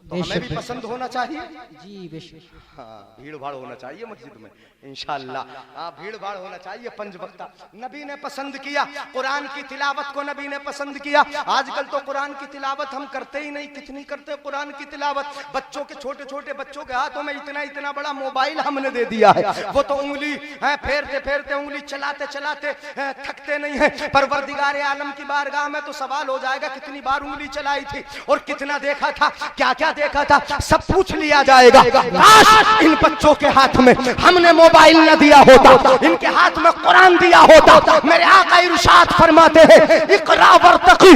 तो हमें भी पसंद होना चाहिए। जी बेशक। हाँ, भीड़ भाड़ होना चाहिए मस्जिद में इंशाअल्लाह। हाँ, भीड़ भाड़ होना चाहिए। 5 वक्त नबी ने पसंद किया। कुरान की तिलावत को नबी ने पसंद किया। आजकल तो कुरान की तिलावत हम करते ही नहीं। कितनी करते कुरान की तिलावत? बच्चों के, छोटे बच्चों के हाथों में इतना बड़ा मोबाइल हमने दे दिया है। वो तो उंगली फेरते उंगली चलाते थकते नहीं है। परवरदिगार आलम की बारगाह में तो सवाल हो जाएगा कितनी बार उंगली चलाई थी और कितना देखा था, क्या देखा था, सब पूछ लिया जाएगा। काश इन बच्चों के हाथ में हमने मोबाइल न दिया होता, इनके हाथ में कुरान दिया होता। मेरे आका इरशाद फरमाते हैं, इकरा वर्तकी।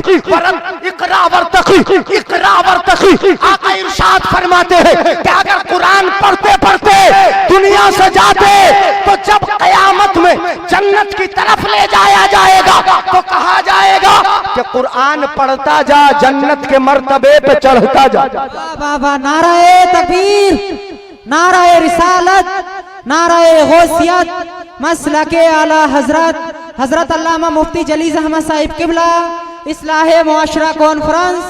आका इरशाद फरमाते हैं कि अगर कुरान पढ़ते दुनिया से जाते तो जब कयामत में जन्नत की तरफ ले जाया जाएगा तो कहा जाएगा कि कुरान पढ़ता जा, जन्नत के मर्तबे पे चढ़ता जा। बाबा, नाराए तकबीर, नाराए रिसालत, नाराए गौसियत, मसलके आला हजरत अल्लामा मुफ्ती जलील अहमद साहिब किबला, इस्लाहे मुआशरा कॉन्फ्रेंस,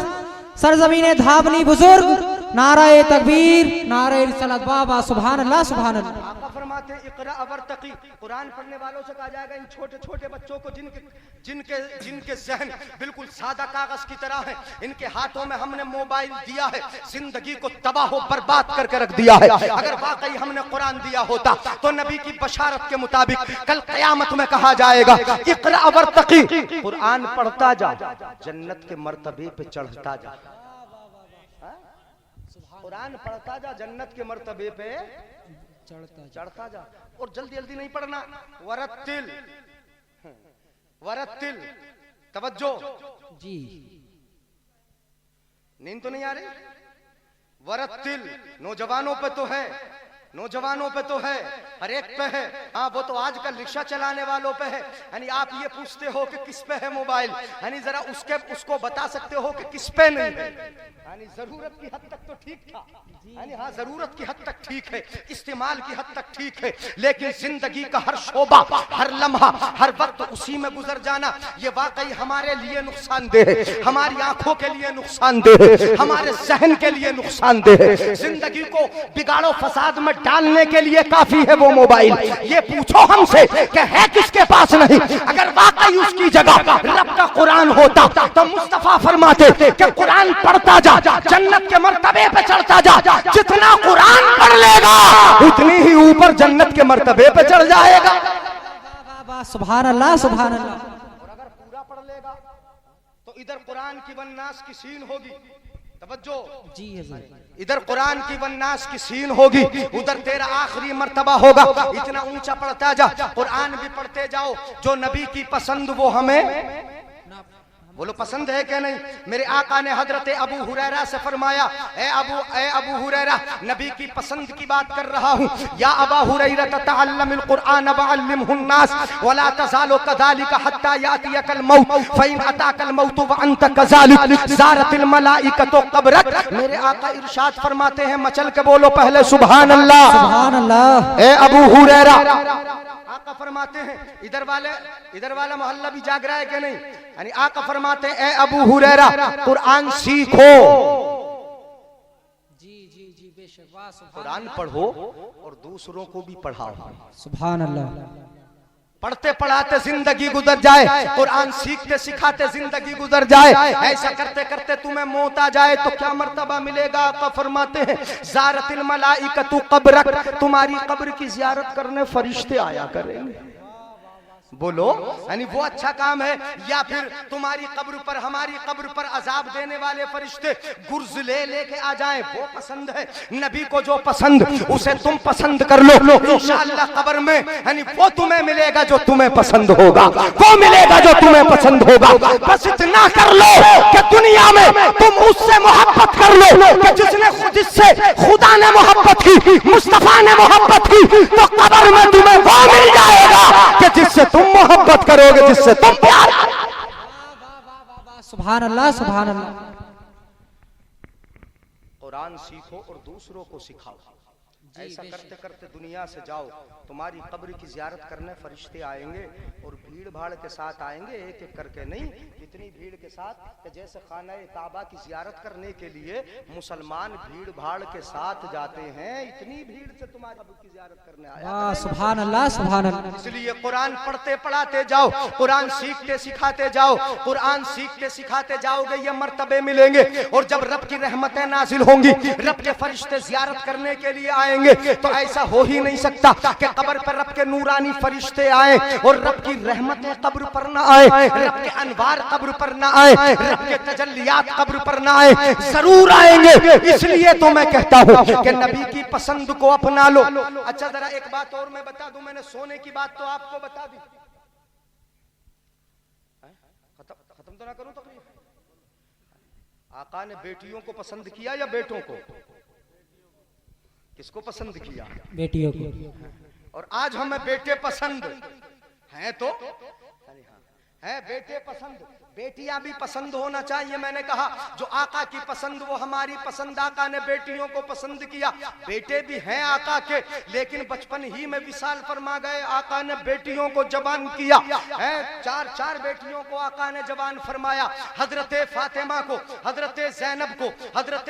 सरजमीन धावनी बुजुर्ग। नाराए तकबीर, नाराए रिसालत। बाबा सुभान अल्लाह, सुभान अल्लाह। आका फरमाते इकरा वर्तकी। कुरान पढ़ने वालों से कहा जाएगा इन छोटे बच्चों को जिनके ज़हन बिल्कुल सादा कागज की तरह है, इनके हाथों में हमने मोबाइल दिया है, जिंदगी को तबाह बर्बाद करके रख दिया है। अगर वाकई हमने कुरान दिया होता तो नबी की बशारत के मुताबिक कल कयामत में कहा जाएगा इकरा वर्तकी, कुरान पढ़ता जा, जन्नत के मर्तबे पे चढ़ता जा। कुरान पढ़ता जा, जन्नत के मर्तबे पे चढ़ता जा। और जल्दी नहीं पढ़ना। वरत्तिल, तवज्जो जी, नींद तो नहीं आ रही? वरत्तिल नौजवानों पे तो है, हर एक पे है। हाँ, वो तो आजकल रिक्शा चलाने वालों पे है। यानी आप ये पूछते हो कि किस पे है मोबाइल, यानी जरा उसको बता सकते हो कि किस पे नहीं है। यानी जरूरत की हद तक तो ठीक था, यानी हाँ, जरूरत की हद तक ठीक है, इस्तेमाल की हद तक ठीक है, लेकिन जिंदगी का हर शोबा, हर लम्हा, हर वक्त उसी में गुजर जाना, ये वाकई हमारे लिए नुकसानदेह है, हमारी आंखों के लिए नुकसानदेह है, हमारे जहन के लिए नुकसानदेह है। जिंदगी को बिगाड़ो फसाद में डालने के लिए काफी है वो मोबाइल। ये पूछो हमसे कि है किसके पास नहीं? अगर वाकई उसकी जगह रब का कुरान होता तो मुस्तफा फरमाते कि कुरान पढ़ता जा, जन्नत के मर्तबे पे चढ़ता जा। जितना कुरान पढ़ लेगा उतनी ही ऊपर जन्नत के मर्तबे पे चढ़ जाएगा। सुभान अल्लाह, सुभान अल्लाह। और अगर पूरा पढ़ लेगा तो इधर कुरान की वन्नास की सीन होगी, तवज्जो जी, इधर कुरान की वन्नास की सीन होगी, उधर तेरा आखिरी मर्तबा होगा। इतना ऊंचा पढ़ता जा, कुरान भी पढ़ते जाओ। जो नबी की पसंद वो हमें, बोलो पसंद है क्या नहीं? मेरे आका ने हजरत अबू हुरैरा से फरमाया, ए अबू हुरैरा, नबी की पसंद की बात कर रहा हूँ। या अबा हुरैरा तअल्लमिल कुरान वअल्लिमहुन नास वला तज़ालु कज़ालिका हत्ता यातियकल मौत फइन अताकल मौत व अंत कज़ालिक ज़ारतिल मलाइकतु क़ब्रक। मेरे आका इरशाद फरमाते हैं, मचल के बोलो पहले सुभान अल्लाह, सुभान अल्लाह। ए अबू हुरैरा, आका फरमाते हैं, इधर वाला मोहल्ला भी जाग रहा है कि नहीं? यानी आका फरमाते हैं, ए अबू हुरैरा कुरान सीखो, जी बेशक, वाह सुभान कुरान पढ़ो और दूसरों को भी पढ़ाओ। सुभान अल्लाह। पढ़ते पढ़ाते जिंदगी गुजर जाए, कुरान सीखते सिखाते जिंदगी गुजर जाए, ऐसा करते करते तुम्हें मौत आ जाए तो क्या मर्तबा मिलेगा? आका फरमाते हैं, ज़ारतिल मलाइकतु कब्रक, तुम्हारी कब्र की जियारत करने फरिश्ते आया करेंगे। बोलो, यानी वो अच्छा काम है या फिर तुम्हारी कब्र पर, हमारी कब्र पर अजाब देने वाले फरिश्ते गुर्ज लेके आ जाएं, वो पसंद है? नबी को जो पसंद उसे तुम पसंद कर लो, इंशाअल्लाह कब्र में यानी वो तुम्हें मिलेगा जो तुम्हें पसंद होगा, वो मिलेगा जो तुम्हें पसंद होगा। बस इतना कर लो कि दुनिया में तुम उससे मोहब्बत कर लो कि जिससे खुदा ने मोहब्बत की, मुस्तफा ने मोहब्बत की, तो कब्र में तुम्हें वो मिल जाएगा कि जिससे तुम मोहब्बत करोगे, जिससे तुम प्यार। सुभान अल्लाह, सुभान अल्लाह। कुरान सीखो और दूसरों को सिखाओ। ऐसा करते करते दुनिया से जाओ, तुम्हारी कब्र की जियारत करने फरिश्ते आएंगे और भीड़ भाड़ के साथ आएंगे, एक एक करके नहीं, इतनी भीड़ के साथ कि जैसे खाना काबा की जियारत करने के लिए मुसलमान भीड़ भाड़ के साथ जाते हैं, इतनी भीड़ से तुम्हारी कब्र की जियारत करने आया। सुभान अल्लाह, सुभान अल्लाह। इसलिए कुरान पढ़ते पढ़ाते जाओ, कुरान सीखते सिखाते जाओ, कुरान सीखते सिखाते जाओगे, ये मर्तबे मिलेंगे। और जब रब की रहमतें नाजिल होंगी, रब के फरिश्ते जियारत करने के लिए आएंगे, तो ऐसा हो ही नहीं सकता कि कब्र पर रब के नूरानी फरिश्ते आए और रब की रहमतें कब्र पर ना आए, रब के अनवार कब्र पर ना आए, रब के तजल्लियात कब्र पर ना आए। जरूर आएंगे। इसलिए तो मैं कहता हूं कि नबी की पसंद को अपना लो। अच्छा, जरा एक बात और मैं बता दूं, मैंने सोने की बात तो आपको बता दी, खत्म तो ना करूं तकरीर। आका ने बेटियों को पसंद किया या बेटों को? किसको पसंद किया? बेटियों को। और आज हमें बेटे पसंद हैं, तो है बेटे पसंद, बेटियां भी पसंद होना चाहिए। मैंने कहा जो आका की पसंद वो हमारी पसंद, आका ने बेटियों को पसंद किया, बेटे भी हैं आका के, लेकिन बचपन ही में विसाल फरमा गए, आका ने बेटियों को जवान किया है। चार बेटियों को आका ने जवान फरमाया, हजरत फातिमा को, हजरत जैनब को, हजरत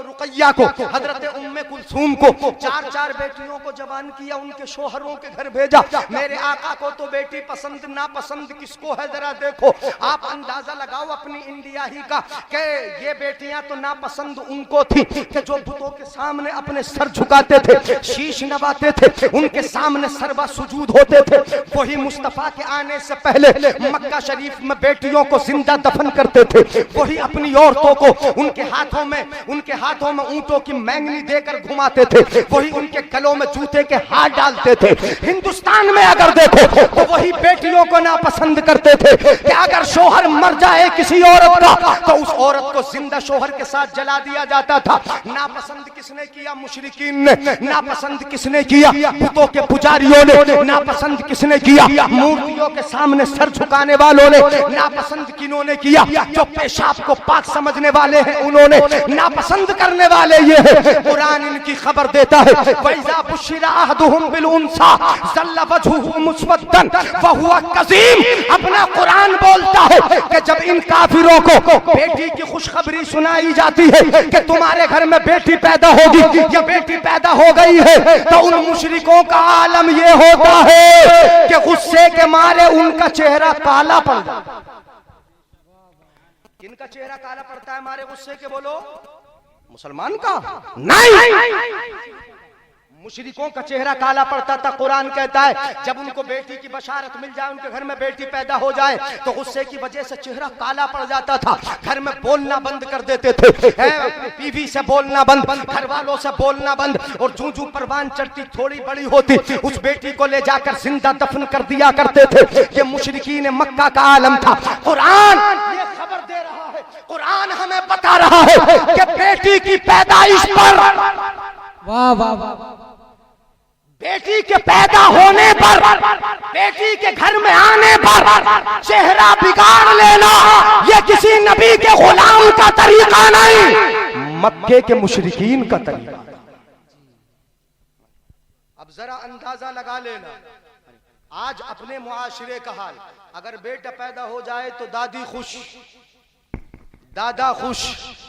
रुकैया को, हजरत उम्मे कुलसूम को, चार बेटियों को जवान किया, उनके शोहरों के घर भेजा। मेरे आका को तो बेटी पसंद, ना पसंद किसको है जरा देखो। आप अंदाजा लगाओ अपनी इंडिया ही का कि ये बेटियां तो नापसंद उनको थी कि जो बुतों के सामने अपने सर झुकाते थे, शीश नवाते थे, उनके सामने सरबा सुजूद होते थे। वही मुस्तफा के आने से पहले मक्का शरीफ में बेटियों को जिंदा दफन करते थे। वही अपनी औरतों को उनके हाथों में ऊंटों की मैंगनी देकर घुमाते थे। वही उनके गलों में जूते के हाथ डालते थे। हिंदुस्तान में अगर देखो तो वही बेटियों को नापसंद करते थे कि अगर शोहर मर जाए किसी औरत का तो उस औरत को जिंदा शोहर के साथ जला दिया जाता था। नापसंद किसने किया? मुशरिकीन ने। नापसंद किसने किया? बुतों के पुजारियों ने। नापसंद किसने किया? मूर्तियों के सामने सर झुकाने वालों ने। नापसंद किन्होंने किया? जो पेशाब को पाक समझने वाले हैं उन्होंने। नापसंद करने वाले ये है। कुरान इनकी खबर देता है, वैज़ा बुश्शिरा अहदुहुम बिल उन्सा ज़ल्ला वजहुहु मुस्वद्दन वहुवा कज़ीम। अपना कुरान बोलता है कि जब इन काफिरों को बेटी की खुशखबरी सुनाई जाती है कि तुम्हारे घर में बेटी पैदा होगी या बेटी पैदा हो गई है, तो उन मुशरिकों का आलम ये होता है कि गुस्से के मारे उनका चेहरा काला पड़ जाता है। किनका चेहरा काला पड़ता है हमारे गुस्से के? बोलो, मुसलमान का नहीं, मुशरिकों का चेहरा काला पड़ता था। कुरान कहता है जब उनको बेटी की बशारत मिल जाए, उनके घर में बेटी पैदा हो जाए, तो गुस्से की वजह से चेहरा काला पड़ जाता था। घर में बोलना बंद कर देते थे, बीवी से बोलना बंद, घर वालों से बोलना बंद, और जूं जूं परवान चढ़ती थोड़ी बड़ी होती उस बेटी को ले जाकर जिंदा दफन कर दिया करते थे। ये मुशरिकीन मक्का का आलम था। कुरान ये खबर दे रहा है, कुरान हमें बता रहा है कि बेटी की पैदाइश पर, वाह वाह वाह, बेटी के पैदा होने पर, बेटी के घर में आने पर चेहरा बिगाड़ लेना यह किसी नबी के गुलाम का तरीका नहीं, मक्के के मुशरिकीन का तरीका। अब जरा अंदाजा लगा लेना, आज अपने मुआशरे का हाल, अगर बेटा पैदा हो जाए तो दादी खुश, दादा खुश,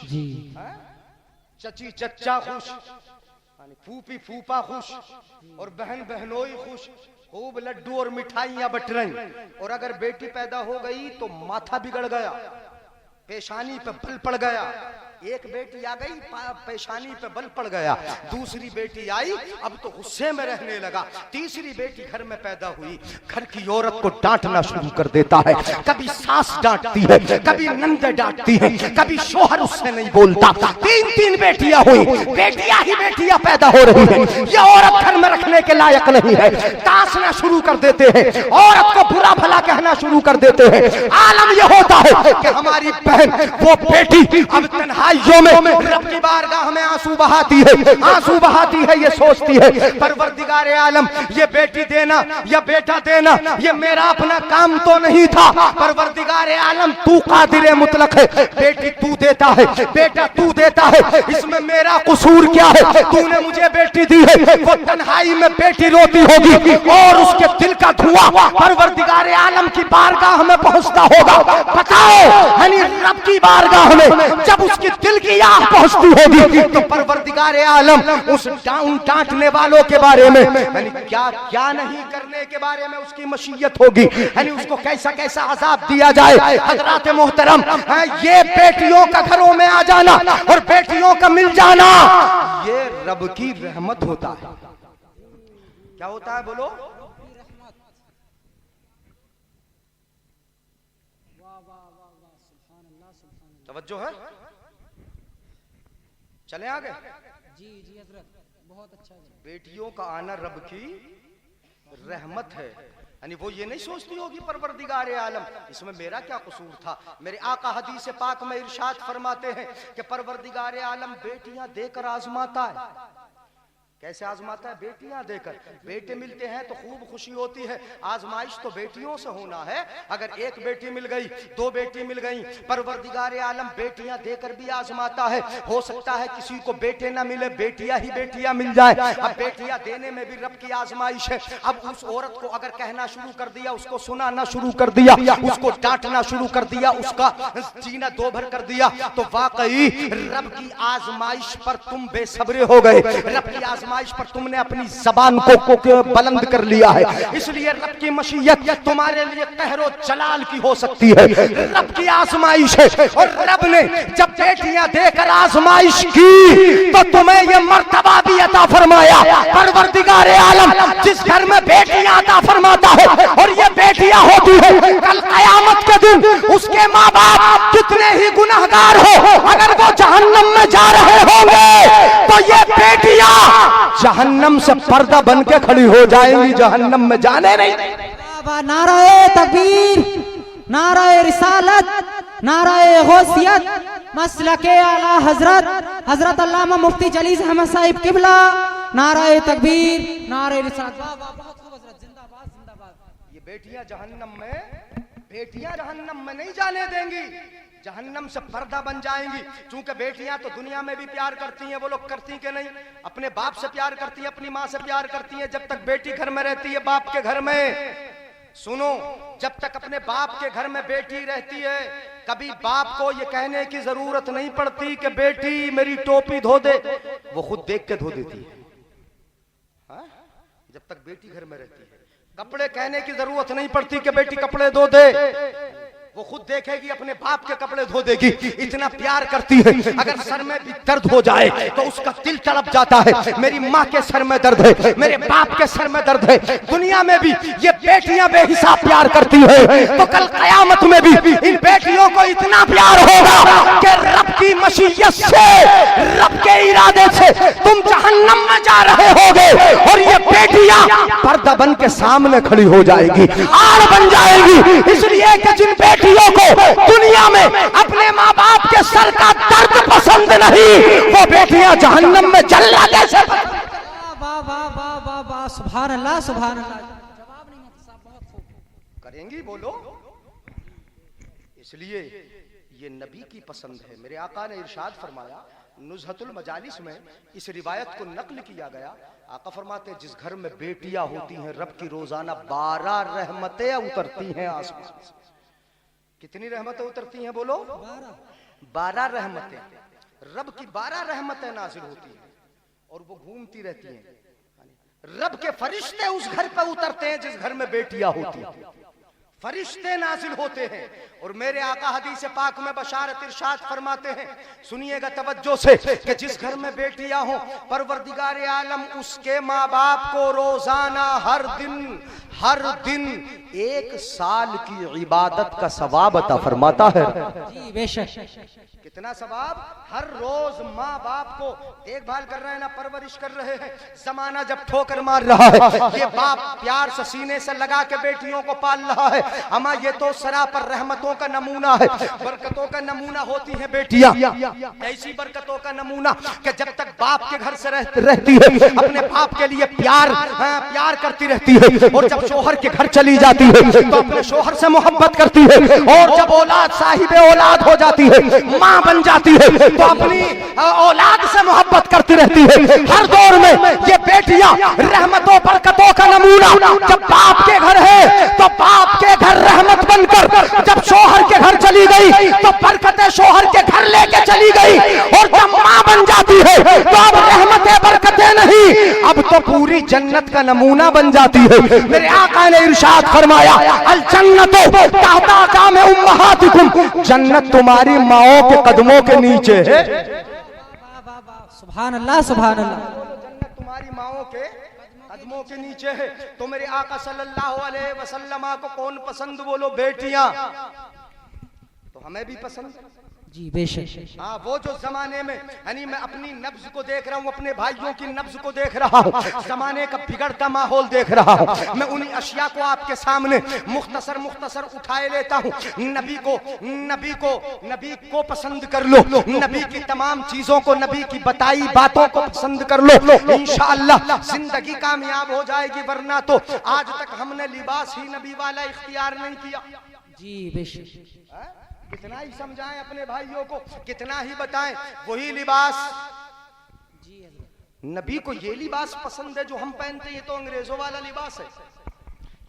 जी चची चच्चा खुश, फूफी फूफा खुश, और बहन बहनोई खुश, खूब लड्डू और मिठाइयां बट रही। और अगर बेटी पैदा हो गई तो माथा बिगड़ गया, पेशानी पे बल पड़ गया। एक बेटी आ गई, पेशानी पे बल पड़ गया। दूसरी बेटी आई, अब तो गुस्से में रहने लगा। तीसरी बेटी घर में पैदा हुई, घर की औरत को डांटना शुरू कर देता है। कभी सास डांटती है, कभी नंद डांटती है, कभी शोहर उससे नहीं बोलता। तीन तीन बेटियां हुई, बेटियां ही बेटियां पैदा हो रही है। ये औरत घर में रखने के लायक नहीं है। तासना शुरू कर देते हैं, औरत को बुरा भला कहना शुरू कर देते हैं। आलम ये होता है कि हमारी बहन, वो बेटी अब तन्हाइयों में रब की बारगाह में आंसू बहाती है, आंसू बहाती है। ये सोचती है परवरदिगार आलम, ये बेटी देना या बेटा देना ये मेरा अपना काम तो नहीं था। परवरदिगार आलम तू कादिर मुतलक है, बेटी तू देता है, बेटा तू देता है, इसमें मेरा कसूर क्या है? तूने मुझे बेटी दी है, वो तन्हाई में बेटी रोती होगी और उसके दिल का धुआं परवरदिगार आलम की बारगाह में पहुंचता होगा। बताओ यानी रब की बारगाह में जब उसकी दिल की आग पहुंचती होगी तो परवरदिगार आलम उस डांटने वालों के बारे में यानी क्या क्या नहीं करने के बारे में उसकी मशीयत होगी, यानी उसको कैसा कैसा अजाब दिया जाए। हजरात मोहतरम, ये बेटियों का घरों में आ जाना और बेटियों का मिल जाना ये रब की रहमत होता है। क्या होता है बोलो? तवज्जो है? चले आगे। जी जी हजरत, बहुत अच्छा। बेटियों का आना रब की रहमत है, यानी वो ये नहीं सोचती होगी परवरदिगार आलम इसमें मेरा क्या कसूर था। मेरे आका हदीस पाक में इरशाद फरमाते हैं कि परवरदिगार आलम बेटियां देकर आजमाता है। कैसे आजमाता है? बेटियां देकर। बेटे मिलते हैं तो खूब खुशी होती है। आजमाइश तो बेटियों से होना है। अगर एक बेटी मिल गई, दो बेटी मिल गई, परवरदिगार आलम बेटियां देकर भी आजमाता है। हो सकता है किसी को बेटे ना मिले, बेटियां ही बेटियां मिल जाए। अब बेटियां देने में भी रब की आजमाइश है। अब उस औरत को अगर कहना शुरू कर दिया, उसको सुनाना शुरू कर दिया, उसको डांटना शुरू कर दिया, उसका जीना दो भर कर दिया, तो वाकई रब की आजमाइश पर तुम बेसब्रे हो गए। रब की आजमाइश पर तुमने अपनी जबान को बुलंद कर लिया है। इसलिए रब की मशीयत तुम्हारे लिए कहरो जलाल की हो सकती है। रब की आजमाइश है और रब ने जब बेटियां देकर आजमाइश की तो तुम्हें यह मर्तबा भी अता फरमाया। परवरदिगार आलम जिस घर में बेटियां अता फरमाता है और ये बेटियां होती है, कल कयामत के दिन उसके माँ बाप कितने ही गुनहगार हो, अगर वो जहन्नम में जा रहे होंगे तो ये बेटियां जहन्नम से पर्दा बन के खड़ी हो जाएंगी, जहन्नम में जाने नहीं। नाराए तकबीर, नाराए रिसालत, नाराए गौसियत, मसलके आला हजरत हजरत अल्लामा मुफ्ती जलील अहमद साहिब किबला, नाराए तकबीर, नाराए रिसालत। वाह वाह, बहुत खूब हजरत, जिंदाबाद जिंदाबाद। ये बेटियां जहन्नम में नहीं जाने देंगी, जहन्नम से पर्दा बन जाएंगी। चूंकि बेटियां तो दुनिया में भी प्यार करती हैं, वो लोग करती के नहीं, अपने बाप से प्यार करती हैं, अपनी माँ से प्यार करती हैं। जब तक बेटी घर में रहती है बाप के घर में, सुनो, जब तक अपने बाप के घर में बेटी रहती है, कभी बाप को ये कहने की जरूरत नहीं पड़ती कि बेटी मेरी टोपी धो दे, वो खुद देख के धो देती है। हाँ? जब तक बेटी घर में रहती है, कपड़े कहने की जरूरत नहीं पड़ती कि बेटी कपड़े धो दे, वो खुद देखेगी, अपने बाप के कपड़े धो देगी। इतना प्यार करती है। अगर सर में भी दर्द हो जाए तो उसका दिल तड़प जाता है, मेरी माँ के सर में दर्द है, मेरे बाप के सर में दर्द है। दुनिया में भी ये बेटियां बेहिसाब प्यार करती है, तो कल कयामत में भी इन बेटियों को इतना प्यार होगा कि रब की मशीयत से, रब के इरादे से तुम जहन्नम में जा रहे होगे और ये बेटियां पर्दा बन के सामने खड़ी हो जाएगी, आड़ बन जाएगी। इसलिए कि जिन बेटियों को दुनिया में अपने माँ बाप के सर का दर्द पसंद नहीं, वो बेटियां जहन्नम में जलना कैसे? वाह वाह वाह वाह वाह, सुभान अल्लाह सुभान अल्लाह। जवाब नहीं मुफ्ती साहब, बहुत खूब करेंगी, बोलो। इसलिए ये नबी की पसंद है। मेरे आका ने इरशाद फरमाया नुज़हतुल मजालिस में इस रिवायत को नकल किया गया। आका फरमाते हैं, जिस घर में बेटियां होती हैं रब की रोजाना 12 रहमतें उतरती हैं आसमान से। कितनी रहमतें उतरती हैं बोलो? 12 रहमतें। रब की 12 रहमतें नाजिल होती हैं और वो घूमती रहती हैं। रब के फरिश्ते उस घर पर उतरते हैं जिस घर में बेटियां होती हैं, फरिश्ते नाजिल होते हैं। और मेरे आका हदीस पाक में बशारत इरशाद फरमाते हैं, सुनिएगा तवज्जो से, कि जिस घर में बेटियां हो परवरदिगार आलम उसके माँ बाप को रोजाना हर दिन 1 साल की इबादत का सवाब अता फरमाता है। जी बेशक। कितना सवाब? हर रोज माँ बाप को देखभाल कर रहे हैं ना, परवरिश कर रहे हैं। जमाना जब ठोकर मार रहा है, ये बाप प्यार से सीने से लगा के बेटियों को पाल रहा है। अमा ये तो सरापर रहमतों का नमूना है, बरकतों का नमूना होती है बेटियां। ऐसी बरकतों का नमूना कि जब तक बाप के घर से रहती है अपने बाप के लिए प्यार करती रहती है, और जब शोहर के घर चली जाती है तो अपने शोहर से मोहब्बत करती है, और जब औलाद साहिब औलाद हो जाती है, माँ बन जाती है, तो अपनी औलाद से मोहब्बत करती रहती है। हर दौर में ये बेटियां रहमतों बरकतों का नमूना। जब बाप के घर है तो बाप के घर रहमत बनकर, जब शोहर के घर चली गई तो बरकतें शोहर के घर लेके चली गई, और जब माँ बन जाती है तो अब रहमतें बरकतें नहीं, अब तो पूरी जन्नत का नमूना बन जाती है। मेरे आका ने इरशाद फरमाया, अल जन्नतो तहता काम उम्महातिकुम, जन्नत तुम्हारी माओ के कदमों के नीचे है। सुभान अल्लाह, सुभान अल्लाह। जन्नत तुम्हारी माओ के कदमों के नीचे है। तो मेरे आका सल्लल्लाहु अलैहि वसल्लम को कौन पसंद? बोलो बेटियां। तो हमें भी पसंद। जी बेशक। हाँ, वो जो जमाने में यानी मैं अपनी नब्ज को देख रहा हूँ, अपने भाइयों की नब्ज को देख रहा हूँ, जमाने का बिगड़ता माहौल देख रहा हूँ, मैं उन्हीं अशिया को आपके सामने मुख्तसर उठाए लेता हूँ। नबी को पसंद कर लो, नबी की तमाम चीजों को, नबी की बताई बातों को पसंद कर लो, इंशाअल्लाह जिंदगी कामयाब हो जाएगी। वरना तो आज तक हमने लिबास ही नबी वाला इख्तियार नहीं किया। जी बेशक। कितना ही समझाएं अपने भाइयों को, कितना ही बताएं, वही लिबास। नबी को ये लिबास पसंद है जो हम पहनते, ये तो अंग्रेजों वाला लिबास है,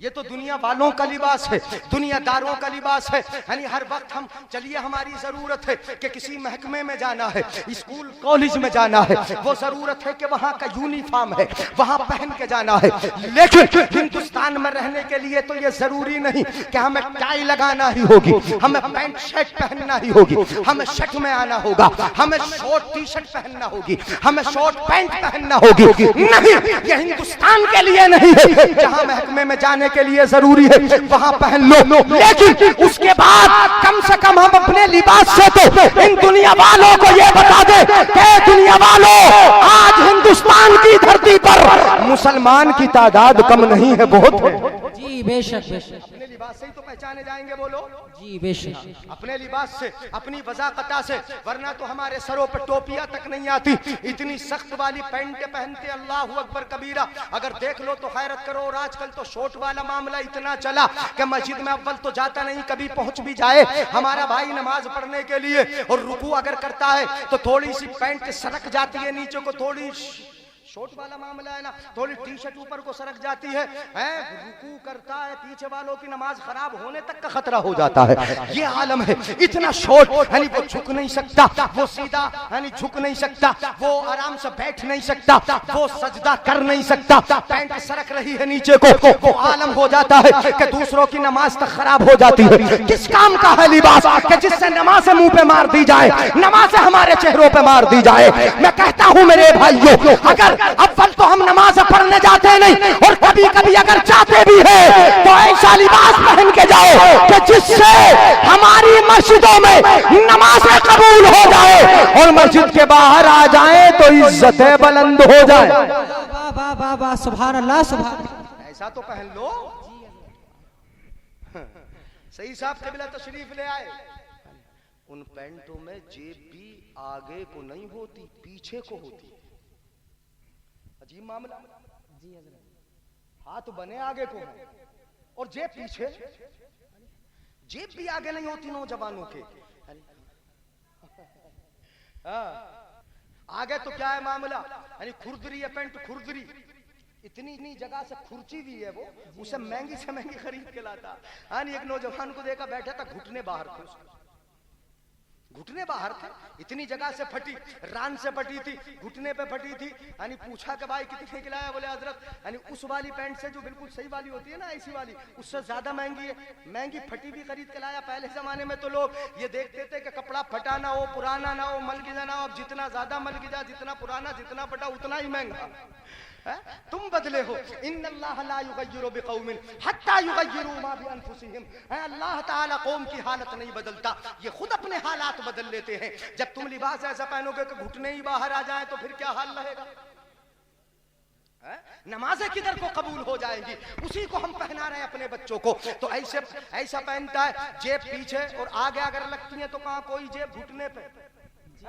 ये तो दुनिया वालों का लिबास है, दुनियादारों का लिबास है। यानी हर वक्त हम चलिए, हमारी जरूरत है कि किसी महकमे में जाना है, स्कूल कॉलेज में जाना है, वो जरूरत है कि वहाँ का यूनिफॉर्म है, वहाँ पहन के जाना है। लेकिन हिंदुस्तान में रहने के लिए तो ये जरूरी नहीं कि हमें टाई लगाना ही होगी, हमें पैंट शर्ट पहनना ही होगी, हमें शर्ट में आना होगा, हमें शॉर्ट टी शर्ट पहनना होगी, हमें शॉर्ट पैंट पहनना होगी। नहीं, ये हिंदुस्तान के लिए नहीं है। जहाँ महकमे में जाने के लिए जरूरी है वहां पहन लो, लेकिन उसके बाद कम से कम हम अपने लिबास से तो इन दुनिया वालों को ये बता दे कि दुनिया वालों, आज हिंदुस्तान की धरती पर मुसलमान की तादाद कम नहीं है, बहुत है। जी बेशक बेशक। अपने लिबास से ही तो पहचाने जाएंगे, बोलो। जी बेशक। अपने लिबास से, अपनी वज़ाक़ता से, वरना तो हमारे सरों पर टोपियां तक नहीं आती, इतनी सख्त वाली पैंट पहनते। अल्लाहु अकबर कबीरा। अगर देख लो तो हैरत करो। और आजकल तो शॉर्ट वाला मामला इतना चला कि मस्जिद में अव्वल तो जाता नहीं, कभी पहुंच भी जाए हमारा भाई नमाज पढ़ने के लिए, और रुकू अगर करता है तो थोड़ी सी पैंट सरक जाती है नीचे को, थोड़ी शॉर्ट वाला मामला है ना, थोड़ी टी शर्ट ऊपर को सरक जाती है, रुकू करता है, पीछे वालों की नमाज खराब होने तक का खतरा हो जाता है। ये आलम है, इतना शॉर्ट, यानी वो झुक नहीं सकता, वो सीधा यानी झुक नहीं सकता, वो आराम से बैठ नहीं सकता, वो सजदा कर नहीं सकता, पैंट सरक रही है नीचे को, वो आलम हो जाता है कि दूसरों की नमाज तक खराब हो जाती है। किस काम का है लिबास कि जिससे नमाज मुंह पे मार दी जाए, नमाज हमारे चेहरों पे मार दी जाए। मैं कहता हूं मेरे भाइयों, अगर अव्वल तो हम नमाज पढ़ने जाते नहीं, और कभी कभी अगर जाते भी हैं तो ऐसा लिबास पहन के जाओ कि जिससे हमारी मस्जिदों में नमाजें कबूल हो जाए, और मस्जिद के बाहर आ जाए तो इज्जतें बुलंद हो जाए। वाह वाह वाह वाह, सुभान अल्लाह, सुभान। ऐसा तो पहन लो। सही साहब क़िबला तशरीफ ले आए, उन पैंटों में जेब भी आगे को नहीं होती, पीछे को होती। अजीब मामला। हाथ बने आगे को है और जेब पीछे, जेब भी आगे नहीं होती नौजवानों के। आगे तो क्या है मामला, यानी खुरदरी है, पेंट खुरदरी, इतनी जगह से खुर्ची भी है, वो उसे महंगी से महंगी खरीद के लाता। यानी एक नौजवान को देखा बैठा था, घुटने बाहर थे उसके, घुटने बाहर थे, इतनी जगह से फटी, रान से फटी थी, घुटने पे फटी थी। यानी पूछा कि भाई कितने की लाया? बोले हजरत यानी उस वाली पैंट से जो बिल्कुल सही वाली होती है ना, ऐसी वाली, उससे ज्यादा महंगी है। महंगी फटी भी खरीद के लाया। पहले जमाने में तो लोग ये देखते थे कि कपड़ा फटा ना हो, पुराना ना हो, मलगिजा ना हो। अब जितना ज्यादा मलगिजा, जितना पुराना, जितना फटा, उतना ही महंगा। तुम बदले हो, इन्नल्लाह ला युगय्यिरु बिक़ौमिन हत्ता युगय्यिरु मा बिअनफुसिहिम। अल्लाह ताला कौम की हालत नहीं बदलता, ये खुद अपने हालात बदल लेते हैं। जब तुम लिबास ऐसा पहनोगे कि घुटने ही बाहर आ जाए तो फिर क्या हाल रहेगा? नमाजें किधर को कबूल हो जाएंगी? उसी को हम पहना रहे हैं अपने बच्चों को। तो ऐसा पहनता है, जेब पीछे और आगे अगर लगती है तो कहाँ, कोई जेब घुटने पे,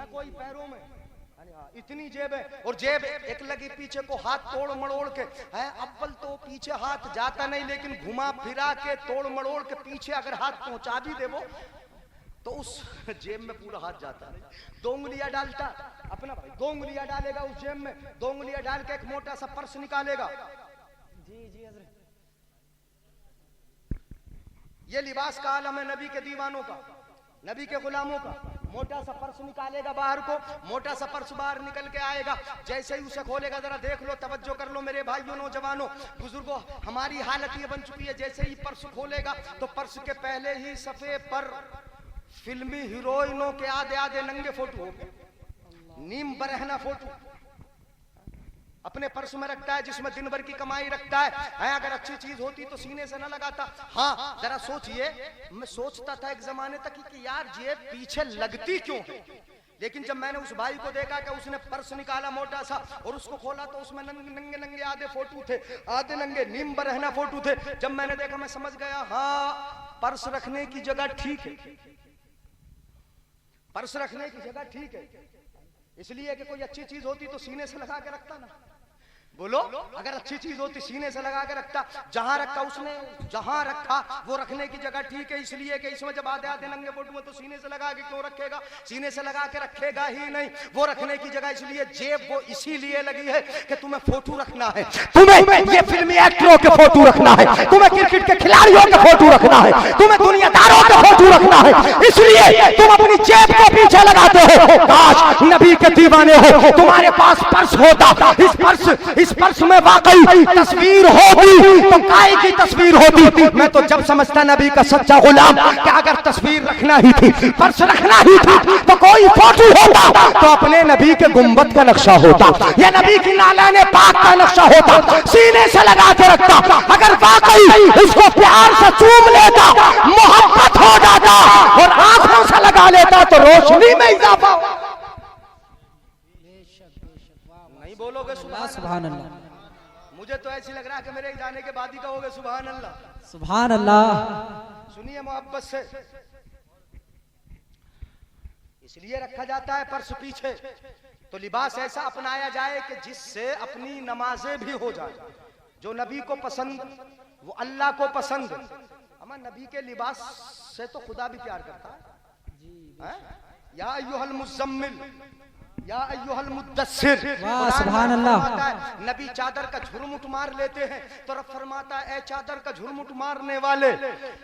कोई पैरों में, इतनी जेब है। और जेब एक लगी पीछे को, हाथ तोड़ मड़ोड़ के है। अव्वल तो पीछे हाथ जाता नहीं, लेकिन घुमा फिरा के तोड़ मड़ोड़ के पीछे अगर हाथ पहुंचा भी देवो तो उस जेब में पूरा हाथ जाता है। 2 उंगलियां डालता अपना भाई, 2 उंगलियां डालेगा उस जेब में, 2 उंगलियां डाल के एक मोटा सा पर्स निकालेगा। जी ये लिबास का आलम है नबी के दीवानों का, नबी के गुलामों का। मोटा सा पर्स निकालेगा बाहर को, मोटा सा पर्स बाहर निकल के आएगा। जैसे ही उसे खोलेगा, जरा देख लो, तवज्जो कर लो मेरे भाइयों, नौजवानों, बुजुर्गों, हमारी हालत ये बन चुकी है। जैसे ही पर्स खोलेगा तो पर्स के पहले ही सफे पर फिल्मी हीरोइनों के आधे आधे नंगे फोटो हो गए, नीम बरहना फोटो अपने पर्स में रखता है, जिसमें दिन भर की कमाई रखता है। अगर अच्छी चीज होती तो सीने से न लगाता। हाँ जरा सोचिए, मैं सोचता था एक जमाने तक कि यार ये पीछे लगती क्यों है, लेकिन जब मैंने उस भाई को देखा कि उसने पर्स निकाला मोटा सा और उसको खोला तो उसमें नंगे नंगे आधे फोटो थे, आधे नंगे नीम बरहना फोटो थे। जब मैंने देखा मैं समझ गया, हाँ पर्स रखने की जगह ठीक है, पर्स रखने की जगह ठीक है। इसलिए कि कोई अच्छी चीज होती तो सीने से लगा के रखता ना। बोलो, अगर अच्छी चीज होती सीने से लगा के रखता। जहां रखा उसने, जहां रखा वो रखने की जगह ठीक है। इसलिए कि इसमें जब आधे आधे नंगे फोटो में तो सीने से लगा के क्यों रखेगा? सीने से लगा के रखेगा ही नहीं, वो रखने की जगह। इसलिए जेब वो इसीलिए लगी है कि तुम्हें फोटो रखना है, तुम्हें ये फिल्मी एक्टरों के फोटो रखना है, तुम्हें क्रिकेट के खिलाड़ियों के फोटो रखना है, तुम्हें दुनियादारों के फोटो रखना है। इसलिए तुम अपनी जेब को पीछे लगाते हो। काश नबी के दीवाने हो, तुम्हारे पास पर्स होता, इस पर्स में वाकई तस्वीर होती तो काय की तस्वीर होती। मैं तो जब समझता नबी का सच्चा गुलाम कि अगर तस्वीर रखना ही थी, पर्स रखना ही था, तो कोई फोटो होता तो अपने नबी के गुंबद का नक्शा होता, या नबी की नालाने पाक का नक्शा होता, सीने से लगा के रखता। अगर वाकई इसको प्यार से चूम लेता, मोहब्बत हो जाता और आंखों से लगा लेता तो रोशनी में इजाफा हो। नहीं बोलोगे सुभान अल्लाह? मुझे तो ऐसी लग रहा है कि मेरे जाने के बाद ही कहोगे सुभान अल्लाह। सुभान अल्लाह। सुनिए मोहब्बत से, इसलिए रखा जाता है पर्स पीछे, तो लिबास ऐसा अपनाया जाए कि जिससे अपनी नमाजें भी हो जाए। जो नबी को पसंद वो अल्लाह को पसंद। अमन नबी के लिबास से तो खुदा भी प्यार करता है। या अय्युहल मुज़म्मिल या अय्युहल मुद्दस्सिर। सुभान अल्लाह। नबी चादर का झुरमुट मार लेते हैं तो रब फरमाता है, ए चादर का झुरमुट मारने वाले,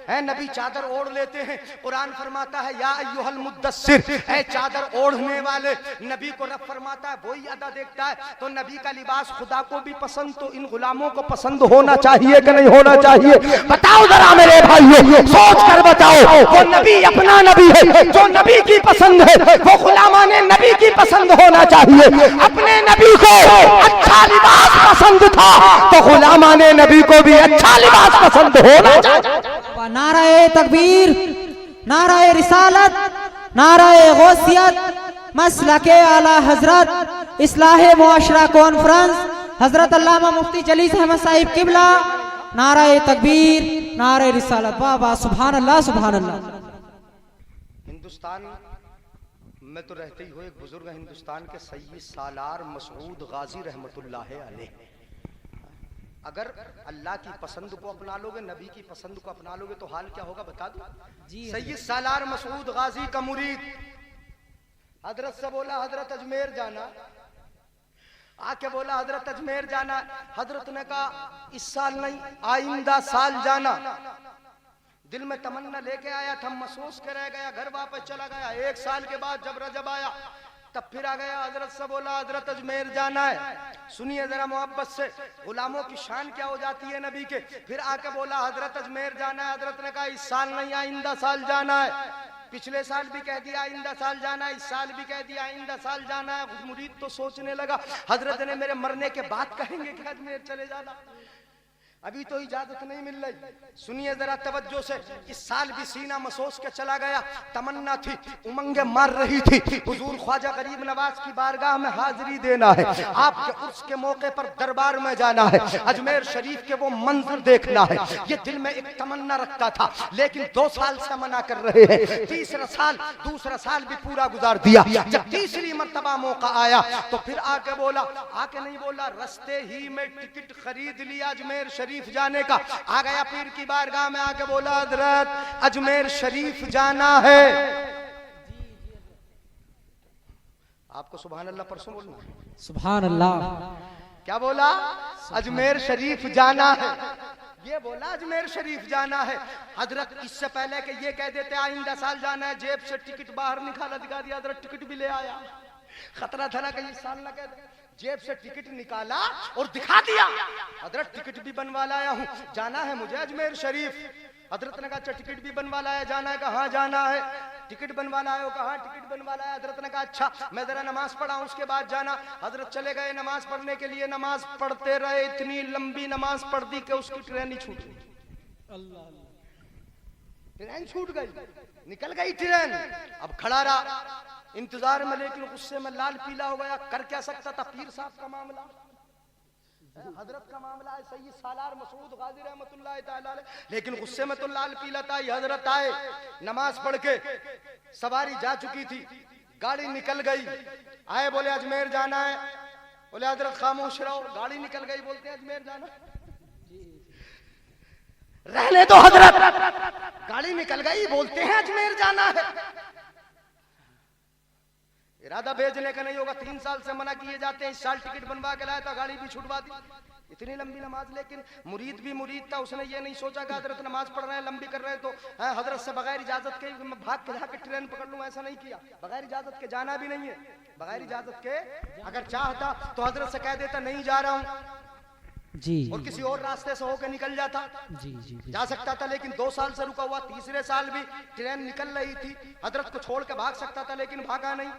है नबी चादर ओढ़ लेते हैं। कुरान फरमाता है या अय्युहल मुद्दस्सिर, ए चादर ओढ़ने वाले। नबी को रब फरमाता है, वही अदा देखता है। तो नबी का लिबास खुदा को भी पसंद, तो इन गुलामों को पसंद होना चाहिए कि नहीं होना चाहिए? बताओ जरा मेरे भाइयों, सोच कर बताओ। वो नबी अपना नबी है, जो नबी की पसंद है, वो गुलामाने नबी की पसंद होना चाहिए। अपने नबी को अच्छा लिबास पसंद था तो गुलामाने नबी को भी अच्छा लिबास पसंद होना चाहिए। नाराए तकबीर, नाराए रिसालत, नाराए गौसियत, मसलके आला हजरत, इस्लाहे मुआशरा कॉन्फ्रेंस, हजरत अल्लामा मुफ्ती जलीस अहमद साहिब किबला। नाराए तकबीर, नाराए रिसालत। बाबा सुभान अल्लाह, सुभान अल्लाह। हिंदुस्तान में तो रहते ही हो एक बुजुर्ग हिंदुस्तान के सैयद सालार मसऊद गाजी रहमतुल्लाह अलैह। अगर अल्लाह की पसंद को अपना लोगे, नबी की पसंद को अपना लोगे तो हाल क्या होगा बता दो। सैयद सालार मसऊद गाजी का मुरीद हजरत से बोला हजरत अजमेर जाना, आके बोला हजरत अजमेर जाना। हजरत ने कहा इस साल नहीं, आइंदा साल जाना। दिल में तमन्ना लेके आया था, महसूस कर रह गया, घर वापस चला गया। 1 साल के बाद जब रजब आया तब फिर आ गया, हजरत से बोला हजरत अजमेर जाना है। सुनिए जरा मोहब्बत से, गुलामों की शान क्या हो जाती है नबी के। फिर आके बोला हजरत अजमेर जाना है। हजरत ने कहा इस साल नहीं, आइंदा साल जाना है। पिछले साल भी कह दिया आइंदा साल जाना है, इस साल भी कह दिया आइंदा साल जाना है। मुरीद तो सोचने लगा हजरत ने मेरे मरने के बाद कहेंगे कि अजमेर चले जाना, अभी तो इजाजत नहीं मिल रही। सुनिए जरा तवज्जो से, इस साल भी सीना महसूस के चला गया। तमन्ना थी, उमंगे मार रही थी, हुजूर ख्वाजा गरीब नवाज की बारगाह में हाजिरी देना है, आपके उर्स के मौके पर दरबार में जाना है, अजमेर शरीफ के वो मंजर देखना है। ये दिल में एक तमन्ना रखता था, लेकिन 2 साल से मना कर रहे हैं। तीसरा साल, दूसरा साल भी पूरा गुजार दिया। जब तीसरी मर्तबा मौका आया तो फिर आके बोला, आके नहीं बोला, रस्ते ही में टिकट खरीद लिया अजमेर शरीफ जाने का। आ गया पीर की बारगाह में, आके बोला हजरत अजमेर शरीफ जाना है। आपको सुभान अल्लाह परसों बोलना, सुभान अल्लाह। क्या बोला? अजमेर शरीफ जाना है। ये बोला अजमेर शरीफ जाना है। हजरत इससे पहले कि ये कह देते आइंदा साल जाना है, जेब से टिकट बाहर निकाला, दिखा दिया। हजरत टिकट भी ले आया, खतरा था ना कहीं इस साल ना कह दे। जेब से टिकट निकाला और दिखा दिया, हजरत टिकट भी बनवा लाया हूँ, जाना है मुझे अजमेर शरीफ। हजरत ने कहा अच्छा टिकट भी बनवा लाया, जाना है? कहाँ जाना है? टिकट बनवा लाया हो? कहाँ टिकट बनवा लाया? हजरत ने कहा अच्छा मैं जरा नमाज पढ़ा हूँ, उसके बाद जाना। हजरत चले गए नमाज पढ़ने के लिए। नमाज पढ़ते रहे, इतनी लंबी नमाज पढ़ दी कि उसकी ट्रेन ही छूट गई। ट्रेन छूट गई, निकल गई ट्रेन। अब खड़ा रहा इंतजार में, लेकिन गुस्से में लाल पीला हो गया। कर क्या सकता था? पीर साहब का मामला, हजरत का मामला है, सैयद सालार मसूद गाजी रहमतुल्लाह तआला अलैह, लेकिन गुस्से में तो लाल पीला था। हजरत आए, नमाज पढ़ के सवारी जा चुकी थी, गाड़ी निकल गई। आए बोले अजमेर जाना है। बोले हजरत खामोश रहो, गाड़ी निकल गई, बोलते हैं अजमेर जाना। रहने दो हजरत, गाड़ी निकल गई, बोलते हैं अजमेर जाना है। इरादा भेजने का नहीं होगा, 3 साल से मना किए जाते हैं। इस साल टिकट बनवा के लाया था, गाड़ी भी छुड़वा दी। इतनी लंबी नमाज, लेकिन मुरीद भी मुरीद था, उसने ये नहीं सोचा कि हजरत नमाज पढ़ रहे हैं, लंबी कर रहे हैं तो हजरत से बगैर इजाजत के मैं भाग के जाकर ट्रेन पकड़ लूं, ऐसा नहीं किया। बगैर इजाजत के जाना भी नहीं है। बगैर इजाजत के अगर चाहता तो हजरत से कह देता नहीं जा रहा हूं जी, और किसी और रास्ते से होकर निकल जाता। जी जी जी। जा सकता था, लेकिन 2 साल से रुका हुआ। तीसरे साल भी ट्रेन निकल रही थी, हजरत को छोड़ के भाग सकता था, लेकिन भागा नहीं,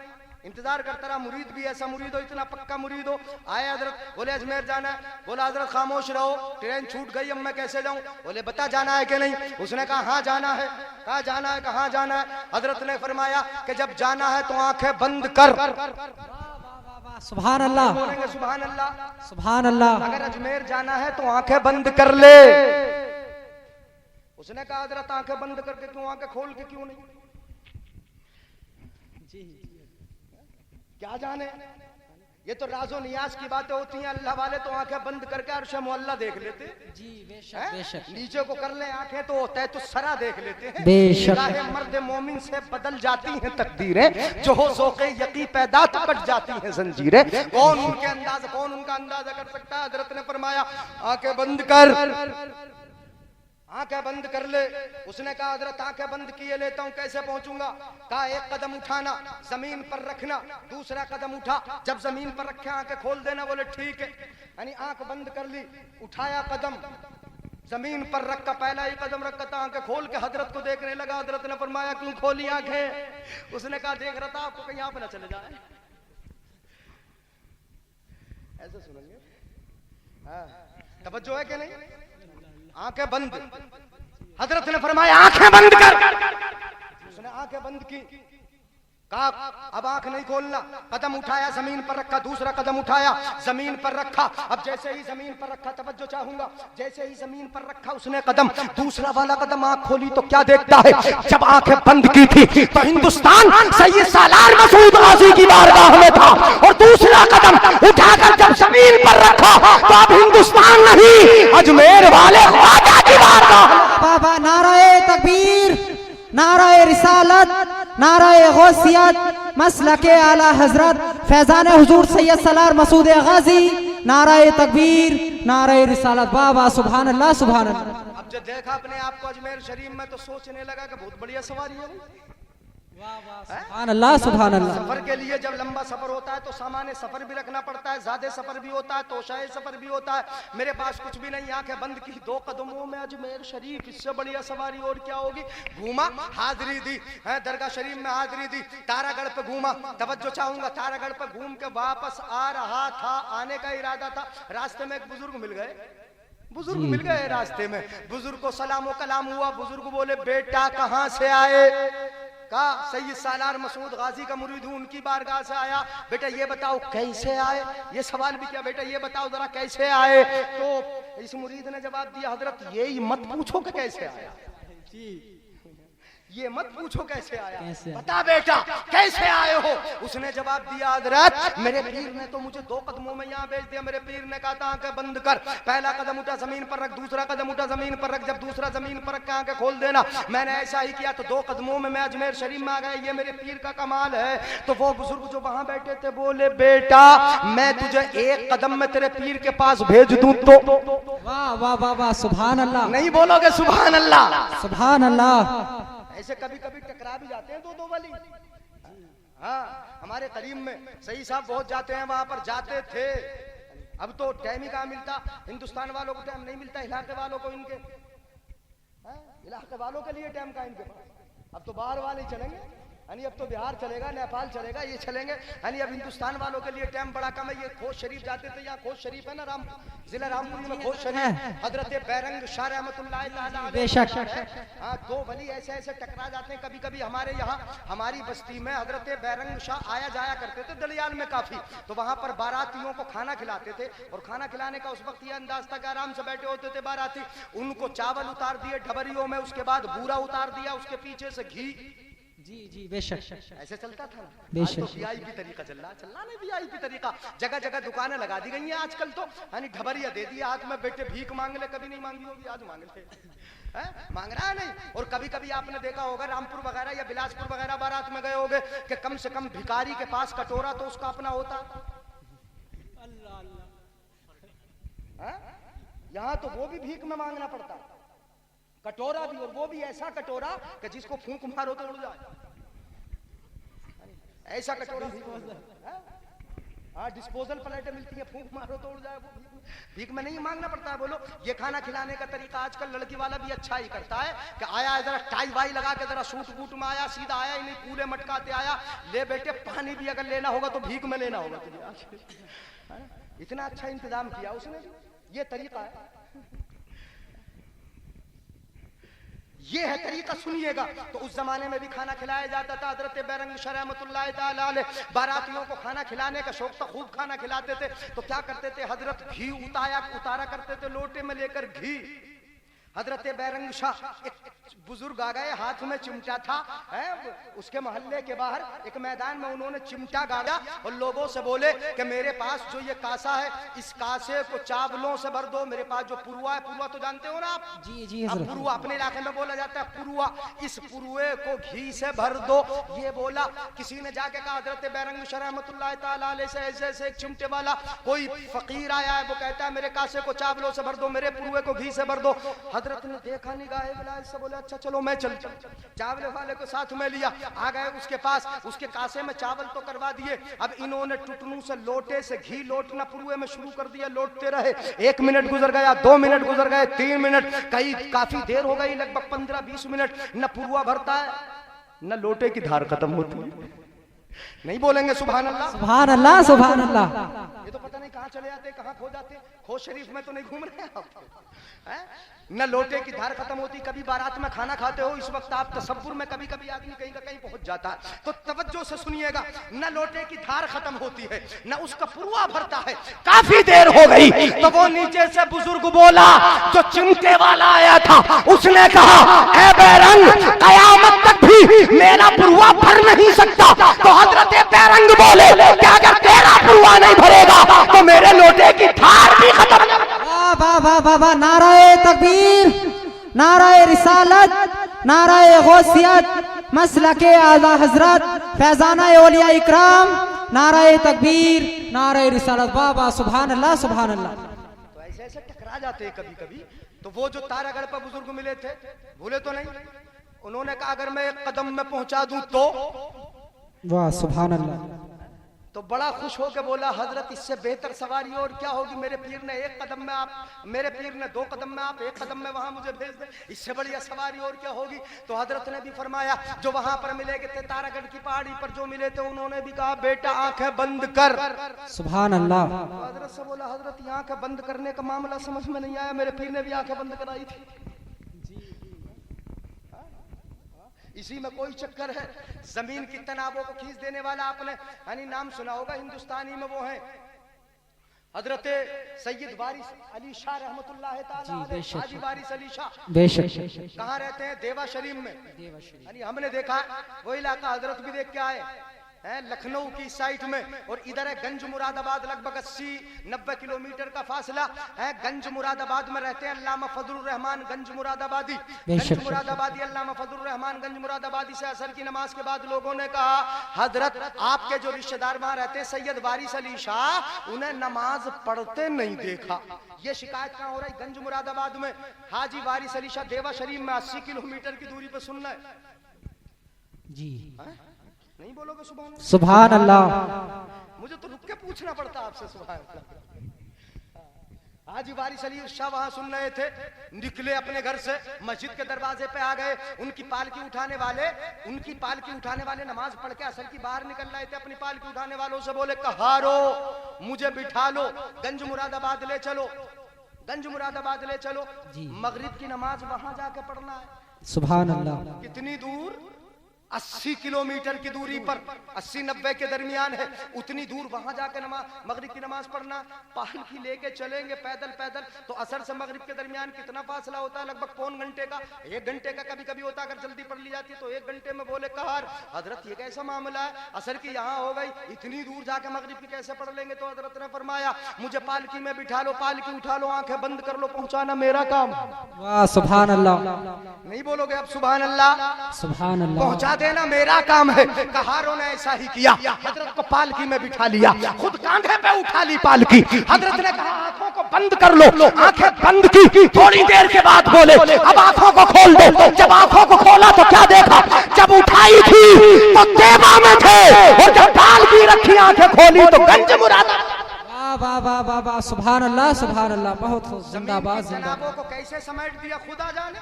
इंतजार करता रहा। मुरीद भी ऐसा मुरीद हो, इतना पक्का मुरीद हो। आए हजरत, बोले अजमेर जाना है। बोला हजरत खामोश रहो, ट्रेन छूट गई, अब मैं कैसे जाऊं? बोले बता जाना है कि नहीं? उसने कहा हाँ जाना है। कहा जाना है? कहाँ जाना है? हजरत ने फरमाया कि जब जाना है तो आंखें बंद कर। सुभान अल्लाह, बोलेंगे सुभान अल्लाह, सुभान अल्लाह। अगर अजमेर जाना है तो आंखें बंद कर ले। उसने कहा हजरत आंखें बंद करके क्यों, आंखें खोल के क्यों नहीं? क्या जाने, ये तो राजो नियाज की बातें होती हैं। अल्लाह वाले तो आंखें बंद करके अर्श मोहल्ला देख लेते जी, बेशक बेशक। नीचे को कर ले आंखें तो होता है तो सरा देख लेते हैं। बेशक। मर्द मोमिन से बदल जाती हैं तकदीरें, जो हो ज़ौक़े यकी पैदा तो कट जाती हैं जंजीरें। कौन उनके अंदाज़ा, कौन उनका अंदाजा कर सकता है? हजरत ने फरमाया आंखें बंद कर, आंखें बंद कर ले। उसने कहा हजरत आंखें बंद किए लेता हूं, कैसे पहुंचूंगा? कहा 1 कदम उठाना, जमीन पर रखना, दूसरा कदम उठा, जब जमीन पर रखे आंखें खोल देना। बोले ठीक है। यानी आंख बंद कर ली, उठाया कदम, जमीन पर रखा, पहला ही कदम रखा था, आंखें खोल के हजरत को देखने लगा। हजरत ने फरमाया क्यों खोली आंखें? उसने कहा देख रहा था आपको कहीं आप ना चले जाए। ऐसे सुनेंगे, हाँ, तवज्जो है कि नहीं? आंखें बंद, हजरत ने फरमाया आंखें बंद कर। उसने आंखें बंद की, कहा अब आंख नहीं खोलना। कदम उठाया, जमीन पर रखा, दूसरा कदम उठाया, जमीन पर रखा। अब जैसे ही जमीन पर रखा, तवज्जो चाहूंगा, जैसे ही जमीन पर रखा उसने कदम, दूसरा वाला कदम आंख खोली तो क्या देखता है? जब आंखें बंद की थी तो हिंदुस्तान सैयद सालार मसूद गाजी की बारगाह में था, और दूसरा कदम उठाकर जब जमीन पर रखा तो अब हिंदुस्तान नहीं, अजमेर वाले ख्वाजा की बारगाह। बाबा नाराए तकबीर, नाराए रिसालत, नाराए गौसियत, मसलके आला हजरत फैजान हुजूर सैयद सलार मसूद गाजी। नाराए तकबीर, नाराए रिसालत। बाबा सुभान अल्लाह, सुभान अल्लाह। अब जब देखा अपने आप को अजमेर शरीफ में तो सोचने लगा कि बहुत बढ़िया सवारी है। सुभान अल्लाह, सुभान अल्लाह। सफर के लिए जब लंबा सफर होता है तो सामान्य सफर भी रखना पड़ता है, ज्यादा सफर भी होता है, तोशाए सफर भी होता है। मेरे पास कुछ भी नहीं, आंखें बंद की, 2 कदमों में अजमेर शरीफ, इससे बढ़िया सवारी और क्या होगी। घूमा, हाजिरी दी है, दरगाह शरीफ में हाजिरी दी, तारागढ़ पे घूमा। तवज्जो चाहूंगा, तारागढ़ पे घूम के वापस आ रहा था, आने का इरादा था, रास्ते में एक बुजुर्ग मिल गए। बुजुर्ग मिल गए रास्ते में, बुजुर्ग को सलाम कलाम हुआ। बुजुर्ग बोले, बेटा कहाँ से आए? कहा, सैयद सालार मसूद गाजी का मुरीद हूं, उनकी बारगाह से आया। बेटा ये बताओ कैसे आए? ये सवाल भी किया, बेटा ये बताओ जरा कैसे आए? तो इस मुरीद ने जवाब दिया, हजरत ये मत पूछो कि कैसे आया, ये मत पूछो कैसे आया, बता बेटा कैसे आए हो। उसने जवाब दिया, हजरत मेरे पीर ने तो मुझे 2 कदमों में यहाँ भेज दिया। मेरे पीर ने कहा था आंखें बंद कर, पहला कदम उठा जमीन पर रख, दूसरा कदम उठा जमीन पर रख, जब दूसरा जमीन पर रख के आंखें खोल देना। मैंने ऐसा ही किया तो 2 कदमों में मैं अजमेर शरीफ में आ गया। ये मेरे पीर का कमाल है। तो वो बुजुर्ग जो वहां बैठे थे बोले, बेटा मैं तुझे 1 कदम में तेरे पीर के पास भेज दूं तो? वाह वाह वाह वाह, सुभान अल्लाह। नहीं बोलोगे सुभान अल्लाह? सुभान अल्लाह। ऐसे कभी कभी टकरा भी जाते हैं 2 वली। हाँ, हमारे करीम में सही साहब बहुत जाते हैं, वहां पर जाते थे। अब तो टाइम ही कहाँ मिलता, हिंदुस्तान वालों को टाइम नहीं मिलता, इलाके वालों को, इनके इलाके वालों के लिए टाइम का इनके पास। अब तो बाहर वाले चलेंगे, यानी अब तो बिहार चलेगा, नेपाल चलेगा, ये चलेंगे। यानी अब हिंदुस्तान वालों के लिए टाइम बड़ा कम है। ये खोज शरीफ जाते थे, यहाँ खोज शरीफ है ना, जिला रामपुर में खोज शरीफ, हजरत बैरंग शाह रहमतुल्लाह तआला बेशक। हाँ, 2 वली ऐसे ऐसे टकरा जाते हैं। कभी कभी हमारे यहाँ हमारी बस्ती में हजरत बैरंग शाह आया जाया करते थे, दलियाल में काफी। तो वहां पर बारातियों को खाना खिलाते थे, और खाना खिलाने का उस वक्त ये अंदाज था कि आराम से बैठे होते थे बाराती। उनको चावल उतार दिए ढबरियों में, उसके बाद बूरा उतार दिया, उसके पीछे से घी। जी जी बेशक, ऐसे चलता था। बेशक। तो वीआईपी तरीका चल रहा नहीं, वीआईपी तरीका। जगह जगह दुकानें लगा दी गई हैं आजकल तो, यानी ढबरिया दे दिया हाथ में, बेटे भीख मांग ले। कभी नहीं मांगी होगी, आज मांग ले, मांग रहा है नहीं। और कभी कभी आपने देखा होगा रामपुर वगैरह या बिलासपुर वगैरह बारात में गए होगे कि कम से कम भिखारी के पास कटोरा तो उसका अपना होता। यहाँ तो वो भी भीख में मांगना पड़ता, कटोरा भी, और वो भी ऐसा कटोरा कि जिसको फूंक मारो तो उड़ जाए, ऐसा कटोरा। हाँ, डिस्पोजल प्लेटें मिलती है, फूंक मारो तो उड़ जाए। वो भीख में नहीं मांगना पड़ता है। बोलो, ये खाना खिलाने का तरीका आजकल लड़की वाला भी अच्छा ही करता है कि आया जरा टाई वाई लगा के, जरा सूट बूट में आया, सीधा आया ही नहीं, कूले मटकाते आया। ले बेटे पानी भी अगर लेना होगा तो भीख में लेना होगा तुझे। इतना अच्छा इंतजाम किया उसने, ये तरीका है, ये है तरीका। सुनिएगा, तो उस जमाने में भी खाना खिलाया जाता था। हजरत बैरंग शाह रहमतुल्लाह तआला अलैह बारातियों को खाना खिलाने का शौक था, खूब खाना खिलाते थे। तो क्या करते थे, हजरत घी उतारा करते थे लोटे में लेकर घी। हजरत बैरंग शाह, एक बुजुर्ग आ गए, हाथ में चिमटा था, उसके मोहल्ले के बाहर एक मैदान में उन्होंने चिमटा गाड़ा और लोगों से बोले कि मेरे पास जो ये कासा है, इस कासे को चावलों से भर दो। मेरे पास जो पुरुआ है, पुरुआ तो जानते हो ना आप? जी जी। अब पुरुआ अपने इलाके में बोला जाता है पुरुआ, इस पुरुए को घी से भर दो। ये बोला, किसी ने जाके कहा हजरत बैरंग शाह रहमतुल्लाह तआला अलैह से ऐसे ऐसे एक चिमटे वाला कोई फकीर आया है, वो कहता है मेरे कासे को चावलों से भर दो, मेरे पुरुए को घी से भर दो। हजरत ने देखा, निगाहे विलायत से बोले, अच्छा चलो मैं चल। चावल वाले को साथ में लिया, आ गए उसके पास, उसके कासे में चावल तो करवा दिए। अब इन्होंने टुटनू से लोटे से घी लोटना पुरुए में शुरू कर दिया। लोटते रहे, 1 मिनट गुजर गया, 2 मिनट गुजर गए, 3 मिनट, कई काफी देर हो गई, लगभग 15-20 मिनट। न पुरुआ भरता है, न लोटे की धार खत्म होती है। नहीं बोलेंगे सुभान अल्लाह? सुभान अल्लाह, सुभान अल्लाह। ये तो पता नहीं कहाँ चले जाते, कहाँ खो जाते। खोज शरीफ में तो नहीं घूम रहे आप, न लोटे की धार खत्म होती। कभी बारात में खाना खाते हो, इस वक्त आप तसव्वुर में कभी कभी आदमी कहीं का कहीं पहुंच जाता है, तो तवज्जो से सुनिएगा, न लोटे की धार खत्म होती है, न उसका पुरुआ भरता है। काफी देर हो गई तो वो नीचे से बुजुर्ग बोला, जो चिमटे वाला आया था, उसने कहा, ऐ बैरंग, कयामत तक भी मेरा पुरुआ भर नहीं सकता। तो हजरत बैरंग बोले कि अगर तेरा पुरुआ नहीं भरेगा तो मेरे लोटे की धार भी खत्म। वाह वाह वाह वाह, नाराए तकबीर, नाराए रिसालत, नाराए गौसियत, मसलके आला हजरत फैजाना औलिया इकराम, नाराए तकबीर, नाराए रिसालत। बाबा सुभान अल्लाह सुभान अल्लाह। तो ऐसे ऐसे टकरा जाते हैं कभी कभी। तो वो जो तारागढ़ पर बुजुर्ग मिले थे, भूले तो नहीं? उन्होंने कहा अगर मैं एक कदम में पहुंचा दूं तो वाह सुभान अल्लाह। तो बड़ा खुश होकर बोला हजरत इससे बेहतर सवारी और क्या होगी। मेरे पीर ने एक कदम में आप, मेरे पीर ने 2 कदम में आप, 1 कदम में वहां मुझे भेज दे, इससे बढ़िया सवारी और क्या होगी। तो हजरत ने भी फरमाया जो वहां पर मिले थे तारागढ़ की पहाड़ी पर जो मिले थे, उन्होंने भी कहा बेटा आंखें बंद कर। सुभान अल्लाह। हजरत से बोला हजरत ये आंखें बंद करने का मामला समझ में नहीं आया, मेरे पीर ने भी आंखें बंद कराई थी। इसी में कोई चक्कर है। जमीन की तनावों को खींच देने वाला आपने यानी नाम सुना होगा, हिंदुस्तानी में वो है हजरत सैयद वारिस अली शाह रहमतुल्लाह ताला अलैह, हाजी वारिस अली शाह। बेशक। कहाँ रहते हैं? देवा शरीफ में। यानी हमने देखा वो इलाका, हजरत भी देख के आए हैं, लखनऊ की साइड में। और इधर है गंज मुरादाबाद, लगभग 80-90 किलोमीटर का फासला है। गंज मुरादाबाद में रहते हैं अल्लामा फजलुर रहमान गंज मुरादाबादी। गंज मुरादाबादी अल्लामा फजलुर रहमान गंज मुरादाबादी से असर की नमाज के बाद लोगों ने कहा हजरत आपके जो रिश्तेदार वहां रहते हैं सैयद वारिस अली शाह, उन्हें नमाज पढ़ते नहीं देखा। ये शिकायत कहाँ हो रही? गंज मुरादाबाद में। हाजी वारिस अली शाह देवा शरीफ में 80 किलोमीटर की दूरी पर सुनना है जी। नहीं बोलोगे सुभान अल्लाह? सुभान अल्लाह। मुझे तो रुक के पूछना पड़ता आपसे सुभान अल्लाह। हाजी वारिस अली शाह वहां सुन रहे थे, निकले अपने घर से, मस्जिद के दरवाजे पे आ गए। उनकी पालकी उठाने वाले नमाज पढ़ के असर की बाहर निकल रहे थे। अपनी पालकी उठाने वालों से बोले कहारो मुझे बिठा लो, गंज मुरादाबाद ले चलो, गंज मुरादाबाद ले चलो। मगरिब की नमाज वहां जाके पढ़ना है। सुभान अल्लाह। कितनी दूर? 80 किलोमीटर की दूरी पर, 80-90 के दरमियान है। उतनी दूर वहां जाकर मगरिब की नमाज पढ़ना। पालकी लेके चलेंगे पैदल तो असर से मगरिब के दरमियान कितना फासला होता है? लगभग 1 घंटे का, 1 घंटे का कभी कभी होता है। अगर जल्दी पढ़ ली जाती है तो 1 घंटे में। बोले कहर हजरत ये कैसा मामला है? असर की यहाँ हो गई, इतनी दूर जाके मगरिब की कैसे पढ़ लेंगे? तो हजरत ने फरमाया मुझे पालकी में बिठा लो, पालकी उठा लो, आंखें बंद कर लो, पहुंचाना मेरा काम। वाह सुभान अल्लाह। नहीं बोलोगे अब सुभान अल्लाह? सुभान अल्लाह। पहुंचा देना मेरा काम है। कहारों ने ऐसा ही किया, हजरत को पालकी में बिठा लिया, खुद कांधे पे उठा ली पालकी। हजरत ने कहा आंखों को बंद कर लो, आंखें बंद की। थोड़ी देर के बाद बोले अब आंखों को खोल दो। जब आंखों को खोला तो क्या देखा? जब उठाई थी तो देवा में थे, और जब पालकी रखी आंखें खोली तो गंज मुरादाबाद। वाह वाह वाह वाह, सुभान अल्लाह सुभान अल्लाह। बहुत जिंदाबाद जिंदाबाद। को कैसे समेट दिया खुदा जाने,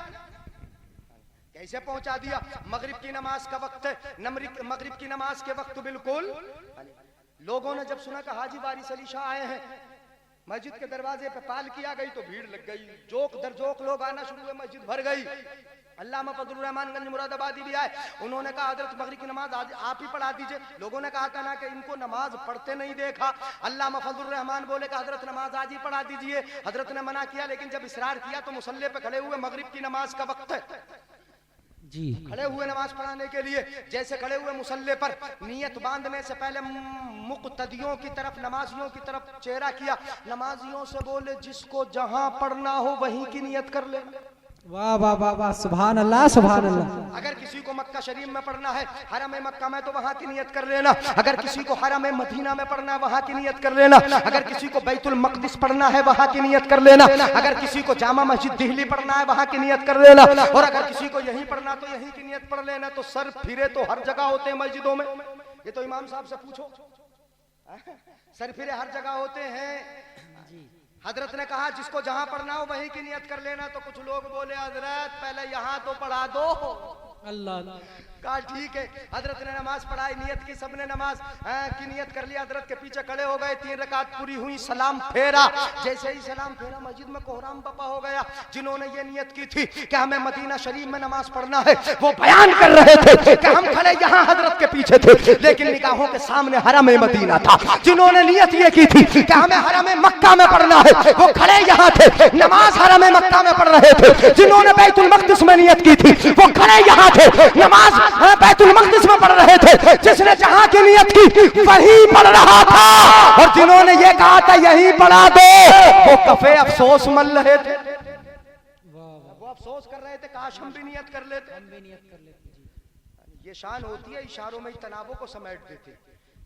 कैसे पहुंचा दिया। मगरिब की नमाज का वक्त है, मगरिब की नमाज के वक्त बिल्कुल लोगों ने जब सुना कि हाजी वारिस अली शाह आए हैं, मस्जिद के दरवाजे पे पालकी आ गई तो भीड़ लग गई, जोक दर जोक लोग आना शुरू हुए, मस्जिद भर गई। अल्लामा फजलुर रहमान गंज मुरादाबादी भी आए, उन्होंने कहा हजरत मगरिब की नमाज आज आप ही पढ़ा दीजिए। लोगों ने कहा था ना कि इनको नमाज पढ़ते नहीं देखा। अल्लामा फजलुर रहमान बोले कि हजरत नमाज आज ही पढ़ा दीजिए। हजरत ने मना किया, लेकिन जब इसरार किया तो मुसल्ले पे खड़े हुए, मगरिब की नमाज का वक्त है जी, खड़े हुए नमाज पढ़ाने के लिए। जैसे खड़े हुए मुसल्ले पर, नियत बांधने से पहले मुक्तदियों की तरफ, नमाजियों की तरफ चेहरा किया। नमाजियों से बोले जिसको जहां पढ़ना हो वहीं की नियत कर ले। वाह वाह वाह वाह, सुभान अल्लाह सुभान अल्लाह। अगर किसी को मक्का शरीफ में पढ़ना है, हरम मक्का में, तो वहां की नियत कर लेना। अगर किसी को हरम मदीना में पढ़ना है, वहां की नियत कर लेना। अगर किसी को बैतुल मक़दिस पढ़ना है, वहां की नियत कर लेना। अगर किसी को जामा मस्जिद दिल्ली पढ़ना है, वहां की नियत कर लेना। और अगर किसी को यहीं पढ़ना तो यहीं की नियत पढ़ लेना। तो सर फिरे तो हर जगह होते हैं मस्जिदों में, ये तो इमाम साहब से पूछो, सर फिरे हर जगह होते हैं। हजरत ने कहा जिसको जहां पढ़ना हो वहीं की नियत कर लेना। तो कुछ लोग बोले हजरत पहले यहां तो पढ़ा दो। अल्लाह कहा ठीक है। हजरत ने नमाज पढ़ाई, नियत की, सबने नमाज की नियत कर लिया। हजरत के पीछे खड़े हो गए, 3 रकात पूरी हुई, सलाम फेरा। जैसे ही सलाम फेरा, मस्जिद में कोहराम बपा हो गया। जिन्होंने ये नियत की थी कि हमें मदीना शरीफ में नमाज पढ़ना है, वो बयान कर रहे थे कि हम खड़े यहाँ हजरत के पीछे थे, लेकिन निगाहों के सामने हरम मदीना था। जिन्होंने नियत ये की थी कि हमें हरम मक्का में पढ़ना है, वो खड़े यहाँ थे, नमाज हरम मक्का में पढ़ रहे थे। जिन्होंने बैतुल मक़दिस में नियत की थी, वो खड़े यहाँ थे, नमाज बैतुल मक़दिस में पढ़ रहे थे। जिसने जहां की नियत की वहीं पढ़ रहा था, और जिन्होंने ये कहा था यहीं पढ़ा दो, वो कफे अफसोस मल रहे थे, वो अफसोस कर रहे थे, काश हम भी नियत कर लेते। ये शान होती है, इशारों में ही तनावों को समेट देते,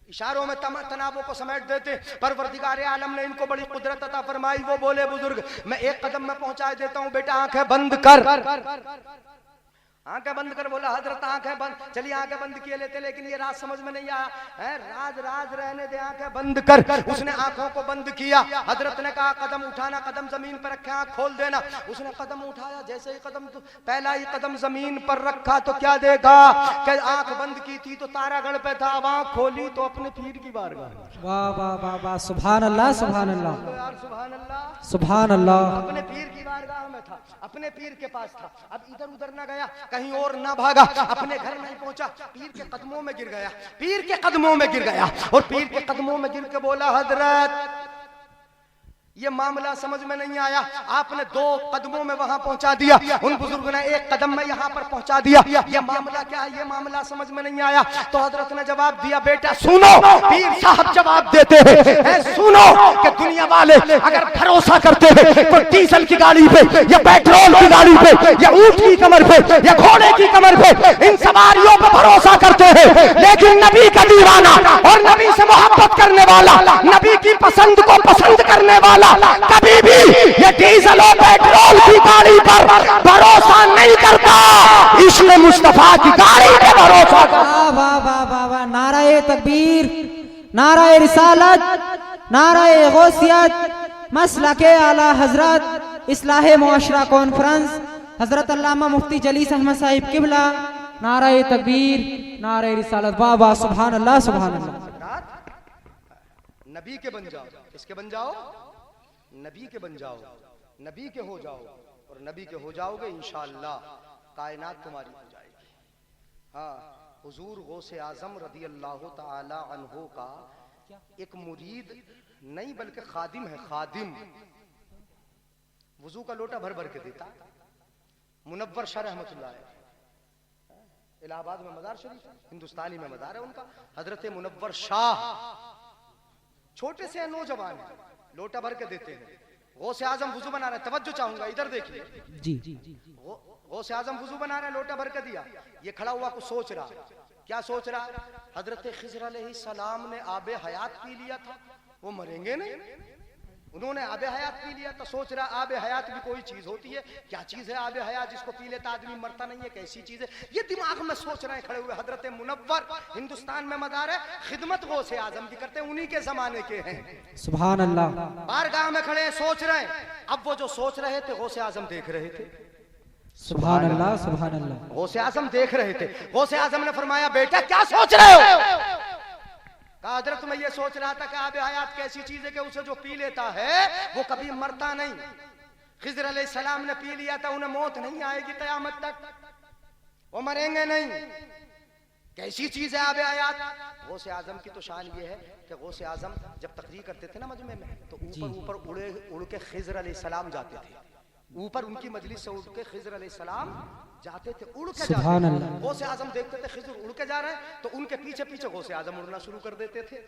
इशारों में तनावों को समेट देते। परवरदिगार आलम ने इनको बड़ी कुदरत अता फरमाई। वो बोले बुजुर्ग मैं एक कदम में पहुंचा देता हूं, बेटा आंखें बंद कर, आंखें बंद कर। बोला हजरत आंखें बंद, चलिए आंखें बंद किए लेते, लेकिन ये राज समझ में नहीं आया है। राज राज रहने दे, आंखें बंद कर। उसने आंखों को बंद किया। हजरत ने कहा कदम उठाना, कदम जमीन पर रखे, आंख खोल देना। उसने कदम उठाया, जैसे ही कदम पहला ही कदम जमीन पर रखा तो क्या देखा कि आंख बंद की थी तो तारागढ़ पे था, अब आंख खोली तो अपने पीर की बारगाह। वाह वाह वाह वाह, सुभान अल्लाह सुभान अल्लाह सुभान अल्लाह सुभान अल्लाह। अपने पीर की बारगाह में था, अपने पीर के पास था। अब इधर उधर ना गया, कहीं और ना भागा, अपने घर नहीं पहुंचा, पीर के कदमों में गिर गया, पीर के कदमों में गिर गया। और पीर के कदमों में गिर के बोला हजरत ये मामला समझ में नहीं आया, आपने 2 कदमों में वहां पहुंचा दिया, उन बुजुर्ग ने 1 कदम में यहां पर पहुंचा दिया, ये मामला क्या है, ये मामला समझ में नहीं आया। तो हजरत ने जवाब दिया बेटा सुनो, पीर साहब जवाब देते हैं, सुनो कि दुनिया वाले अगर भरोसा करते हैं तो डीजल की गाड़ी पे या पेट्रोल की गाड़ी पे या ऊंट की कमर पे या घोड़े की कमर पे इन सवारियों पर भरोसा करते हैं, लेकिन नबी का दीवाना और नबी से मोहब्बत करने वाला, नबी की पसंद को पसंद करने वाला कभी भी ये डीजल और पेट्रोल की गाड़ी पर भरोसा नहीं करता, इश्क़ मुस्तफा की गाड़ी पे भरोसा करता। वाह वाह वाह वाह वाह, नाराए तकबीर, नाराए रिसालत, नाराए गौसियत, मसलके आला हजरत इस्लाहे मुआशरा कॉन्फ्रेंस हजरत अल्लामा मुफ्ती जलीस अहमद साहिब किबला, नाराए तकबीर, नाराए रिसालत। वाह वाह, सुभान अल्लाह सुभान अल्लाह। नबी के बन जाओ, किसके बन जाओ, नबी के बन जाओ, नबी के हो जाओ, और नबी के हो जाओगे इंशाअल्लाह कायनात तुम्हारी हो जाएगी। हाँ, हुजूर गौसे आजम रदी अल्लाह ताला अन्हो का एक मुरीद नहीं बल्कि खादिम है, खादिम वजू का लोटा भर भर के देता। मुनव्वर शाह रहमतुल्लाह इलाहाबाद में मजार शरीफ, हिंदुस्तानी में मजार है उनका, हजरत मुनव्वर शाह छोटे से नौजवान है, लोटा भर के देते हैं। गौसे आजम वुजू बना रहे, तवज्जो चाहूंगा, इधर देखिए जी। गौसे आजम वुजू बना रहे, लोटा भर के दिया, ये खड़ा हुआ कुछ सोच रहा। क्या सोच रहा? हजरत खिज़र अलैहिस्सलाम ने आबे हयात पी लिया था, वो मरेंगे नहीं, उन्होंने आबे हयात पी लिया तो सोच रहा आबे हयात भी कोई चीज होती है, क्या चीज है आबे हयात जिसको पी लेता आदमी मरता नहीं है, कैसी चीज है, ये दिमाग में सोच रहे हैं खड़े हुए। हजरत मुनव्वर हिंदुस्तान में मदार है, खिदमत गौसे आजम की करते हैं, उन्हीं के जमाने के हैं, सुभान अल्लाह। बारगाह में खड़े हैं, सोच रहे हैं। अब वो जो सोच रहे थे गौसे आजम देख रहे थे, सुभान अल्लाह सुभान अल्लाह। गौसे आजम देख रहे थे। गौसे आजम ने फरमाया बेटा क्या सोच रहे हो? कहा हजरत मैं ये सोच रहा था कि आबे हयात कैसी चीज है कि उसे जो पी लेता है वो कभी मरता नहीं। खिज़र अलैहिस्सलाम ने पी लिया था, उन्हें मौत नहीं आएगी कयामत तक, वो मरेंगे नहीं। कैसी चीज है आबे हयात? गौसे आजम की तो शान ये है कि गौसे आजम जब तकरीर करते थे ना मजमे में, तो ऊपर ऊपर उड़ के खिज़र अलैहिस्सलाम जाते थे, ऊपर उनकी मजलिस से उड़ के खिज़र अलैहिस्सलाम जाते थे, उड़ के जाते थे। गौसे आजम देखते थे खिज़र उड़ के जा रहे हैं तो उनके पीछे पीछे गौसे आजम उड़ना शुरू कर देते थे,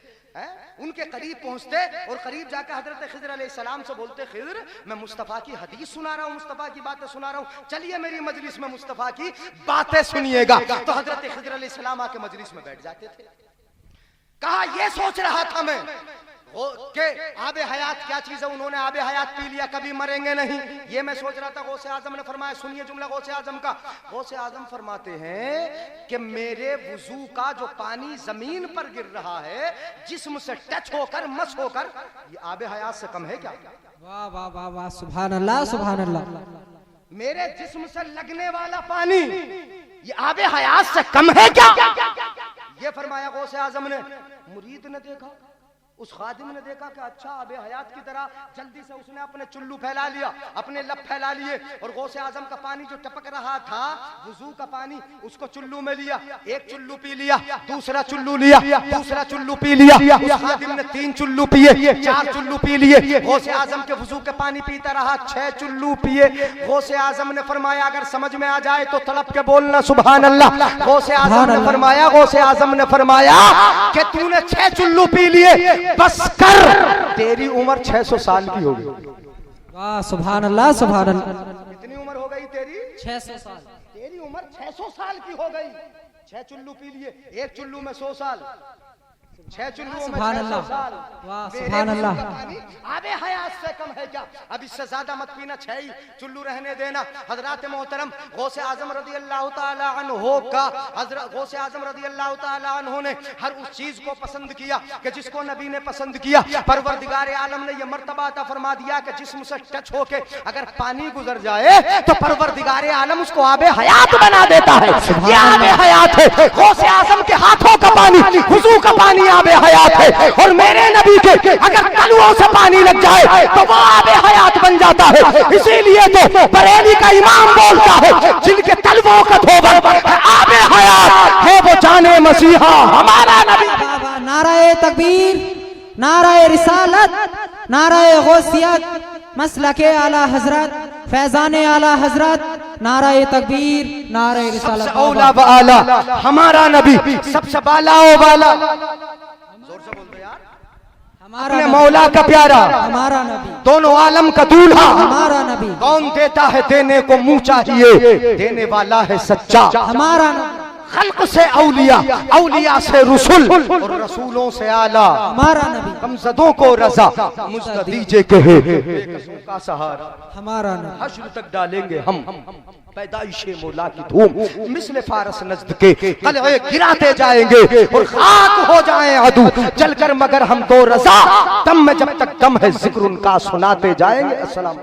उनके करीब पहुंचते और करीब जाकर हजरत खिज़र अलैहिस्सलाम से बोलते खिज़र मैं मुस्तफ़ा की हदीस सुना रहा हूँ, मुस्तफ़ा की बातें सुना रहा हूँ, चलिए मेरी मजलिस में मुस्तफ़ा की बातें सुनिएगा। तो हजरत खिज़र अलैहिस्सलाम आके मजलिस में बैठ जाते थे। कहा ये सोच रहा था मैं के आबे हयात क्या चीज है, उन्होंने आबे हयात पी लिया, कभी मरेंगे नहीं, ये मैं सोच रहा था। गौसे आजम ने फरमाया, सुनिए जुमला गौसे आजम का। गौसे आजम फरमाते हैं कि मेरे वुजू का जो पानी जमीन पर गिर रहा है, जिस्म से टच होकर मस होकर, ये आबे हयात से कम है क्या? वाह वाह वाह वाह, सुभान अल्लाह सुभान अल्लाह। मेरे जिस्म से लगने वाला पानी ये आबे हयात से कम है क्या? ये फरमाया गौसे आजम ने। मुरीद ने देखा, उस खादिम ने देखा कि अच्छा आबे हयात की तरह, जल्दी से उसने अपने चुल्लू फैला लिया, अपने लब फैला लिए, और गौसे आजम का पानी जो टपक रहा था वुजू का पानी, उसको चुल्लू में लिया, एक चुल्लू पी लिया, दूसरा चुल्लू लिया, दूसरा चुल्लू पी लिया। उस खादिम ने 3 चुल्लू पिए, 4 चुल्लू पी लिए। गौसे आजम के वुजू के पानी पीता रहा, 6 चुल्लू पिए। गौसे आजम ने फरमाया अगर समझ में आ जाए तो तड़प के बोलना सुभान अल्लाह। गौसे आजम ने फरमाया, गौसे आजम ने फरमाया कि तूने 6 चुल्लू पी लिए, बस कर, तेरी उम्र 600 साल की हो गई। वाह सुभान अल्लाह सुभान अल्लाह। कितनी उम्र हो गई तेरी? 600 साल। तेरी उम्र 600 साल की हो गई। 6 चुल्लू पी लिए, एक चुल्लू में 100 साल, 6 चुल्लुओं में सुभान 600 अल्लाह, साल। वाह मेरे सुभान अल्लाह। वजूद का पानी आबे हयात से कम है क्या? अब इससे ज्यादा मत पीना, 6 ही चुल्लू रहने देना। हजरत मोहतरम गौसे आजम रदी अल्लाह ताला अन्हो का, हजरत गौसे आजम रदी अल्लाह ताला अन्हो ने हर उस चीज को पसंद किया कि जिसको नबी ने पसंद किया। परवरदिगार आलम ने यह मर्तबा अता फरमा दिया कि जिस्म से टच होके अगर पानी गुजर जाए तो परवरदिगार आलम उसको आबे हयात बना देता है। ये आबे हयात है, गौसे आजम के हाथों का पानी, वुजू का पानी आबे हयात है। और मेरे नबी के अगर तलवों से पानी लग जाए तो वो आबे हयात बन जाता है। इसीलिए तो बरेली का इमाम बोलता है जिनके तलवों का धोबन आबे हयात है वो जाने मसीहा हमारा नबी। नाराए तकबीर, नाराए रिसालत, नाराए गौसियत, मसलके आला हजरत, फैजाने आला हजरत, नाराए तकबीर, नाराए रिसालत। औला व आला हमारा नबी, सबसे बाला ओ बाला। जोर से बोल दो यार। हमारा अपने नबी, मौला का प्यारा, हमारा नबी, दोनों आलम का दूल्हा, हमारा नबी, कौन देता है देने को मुंह चाहिए, देने वाला है सच्चा। हमारा नबी, खल्क से औलिया, औलिया से रसूल और रसूलों से आला। हमारा नबी, कमजदों को रजा, मुझको दीजिए कहे बेकसों का सहारा। हमारा नबी। हश्र तक डालेंगे हम पैदाइशे मौला की धूम, मिस्ल फारस नज़्द के कलए गिराते जाएंगे और खाक हो जाएं अदू जलकर, मगर हम तो रजा दम में जब तक दम है जिक्र उनका सुनाते जाएंगे। अस्सलाम।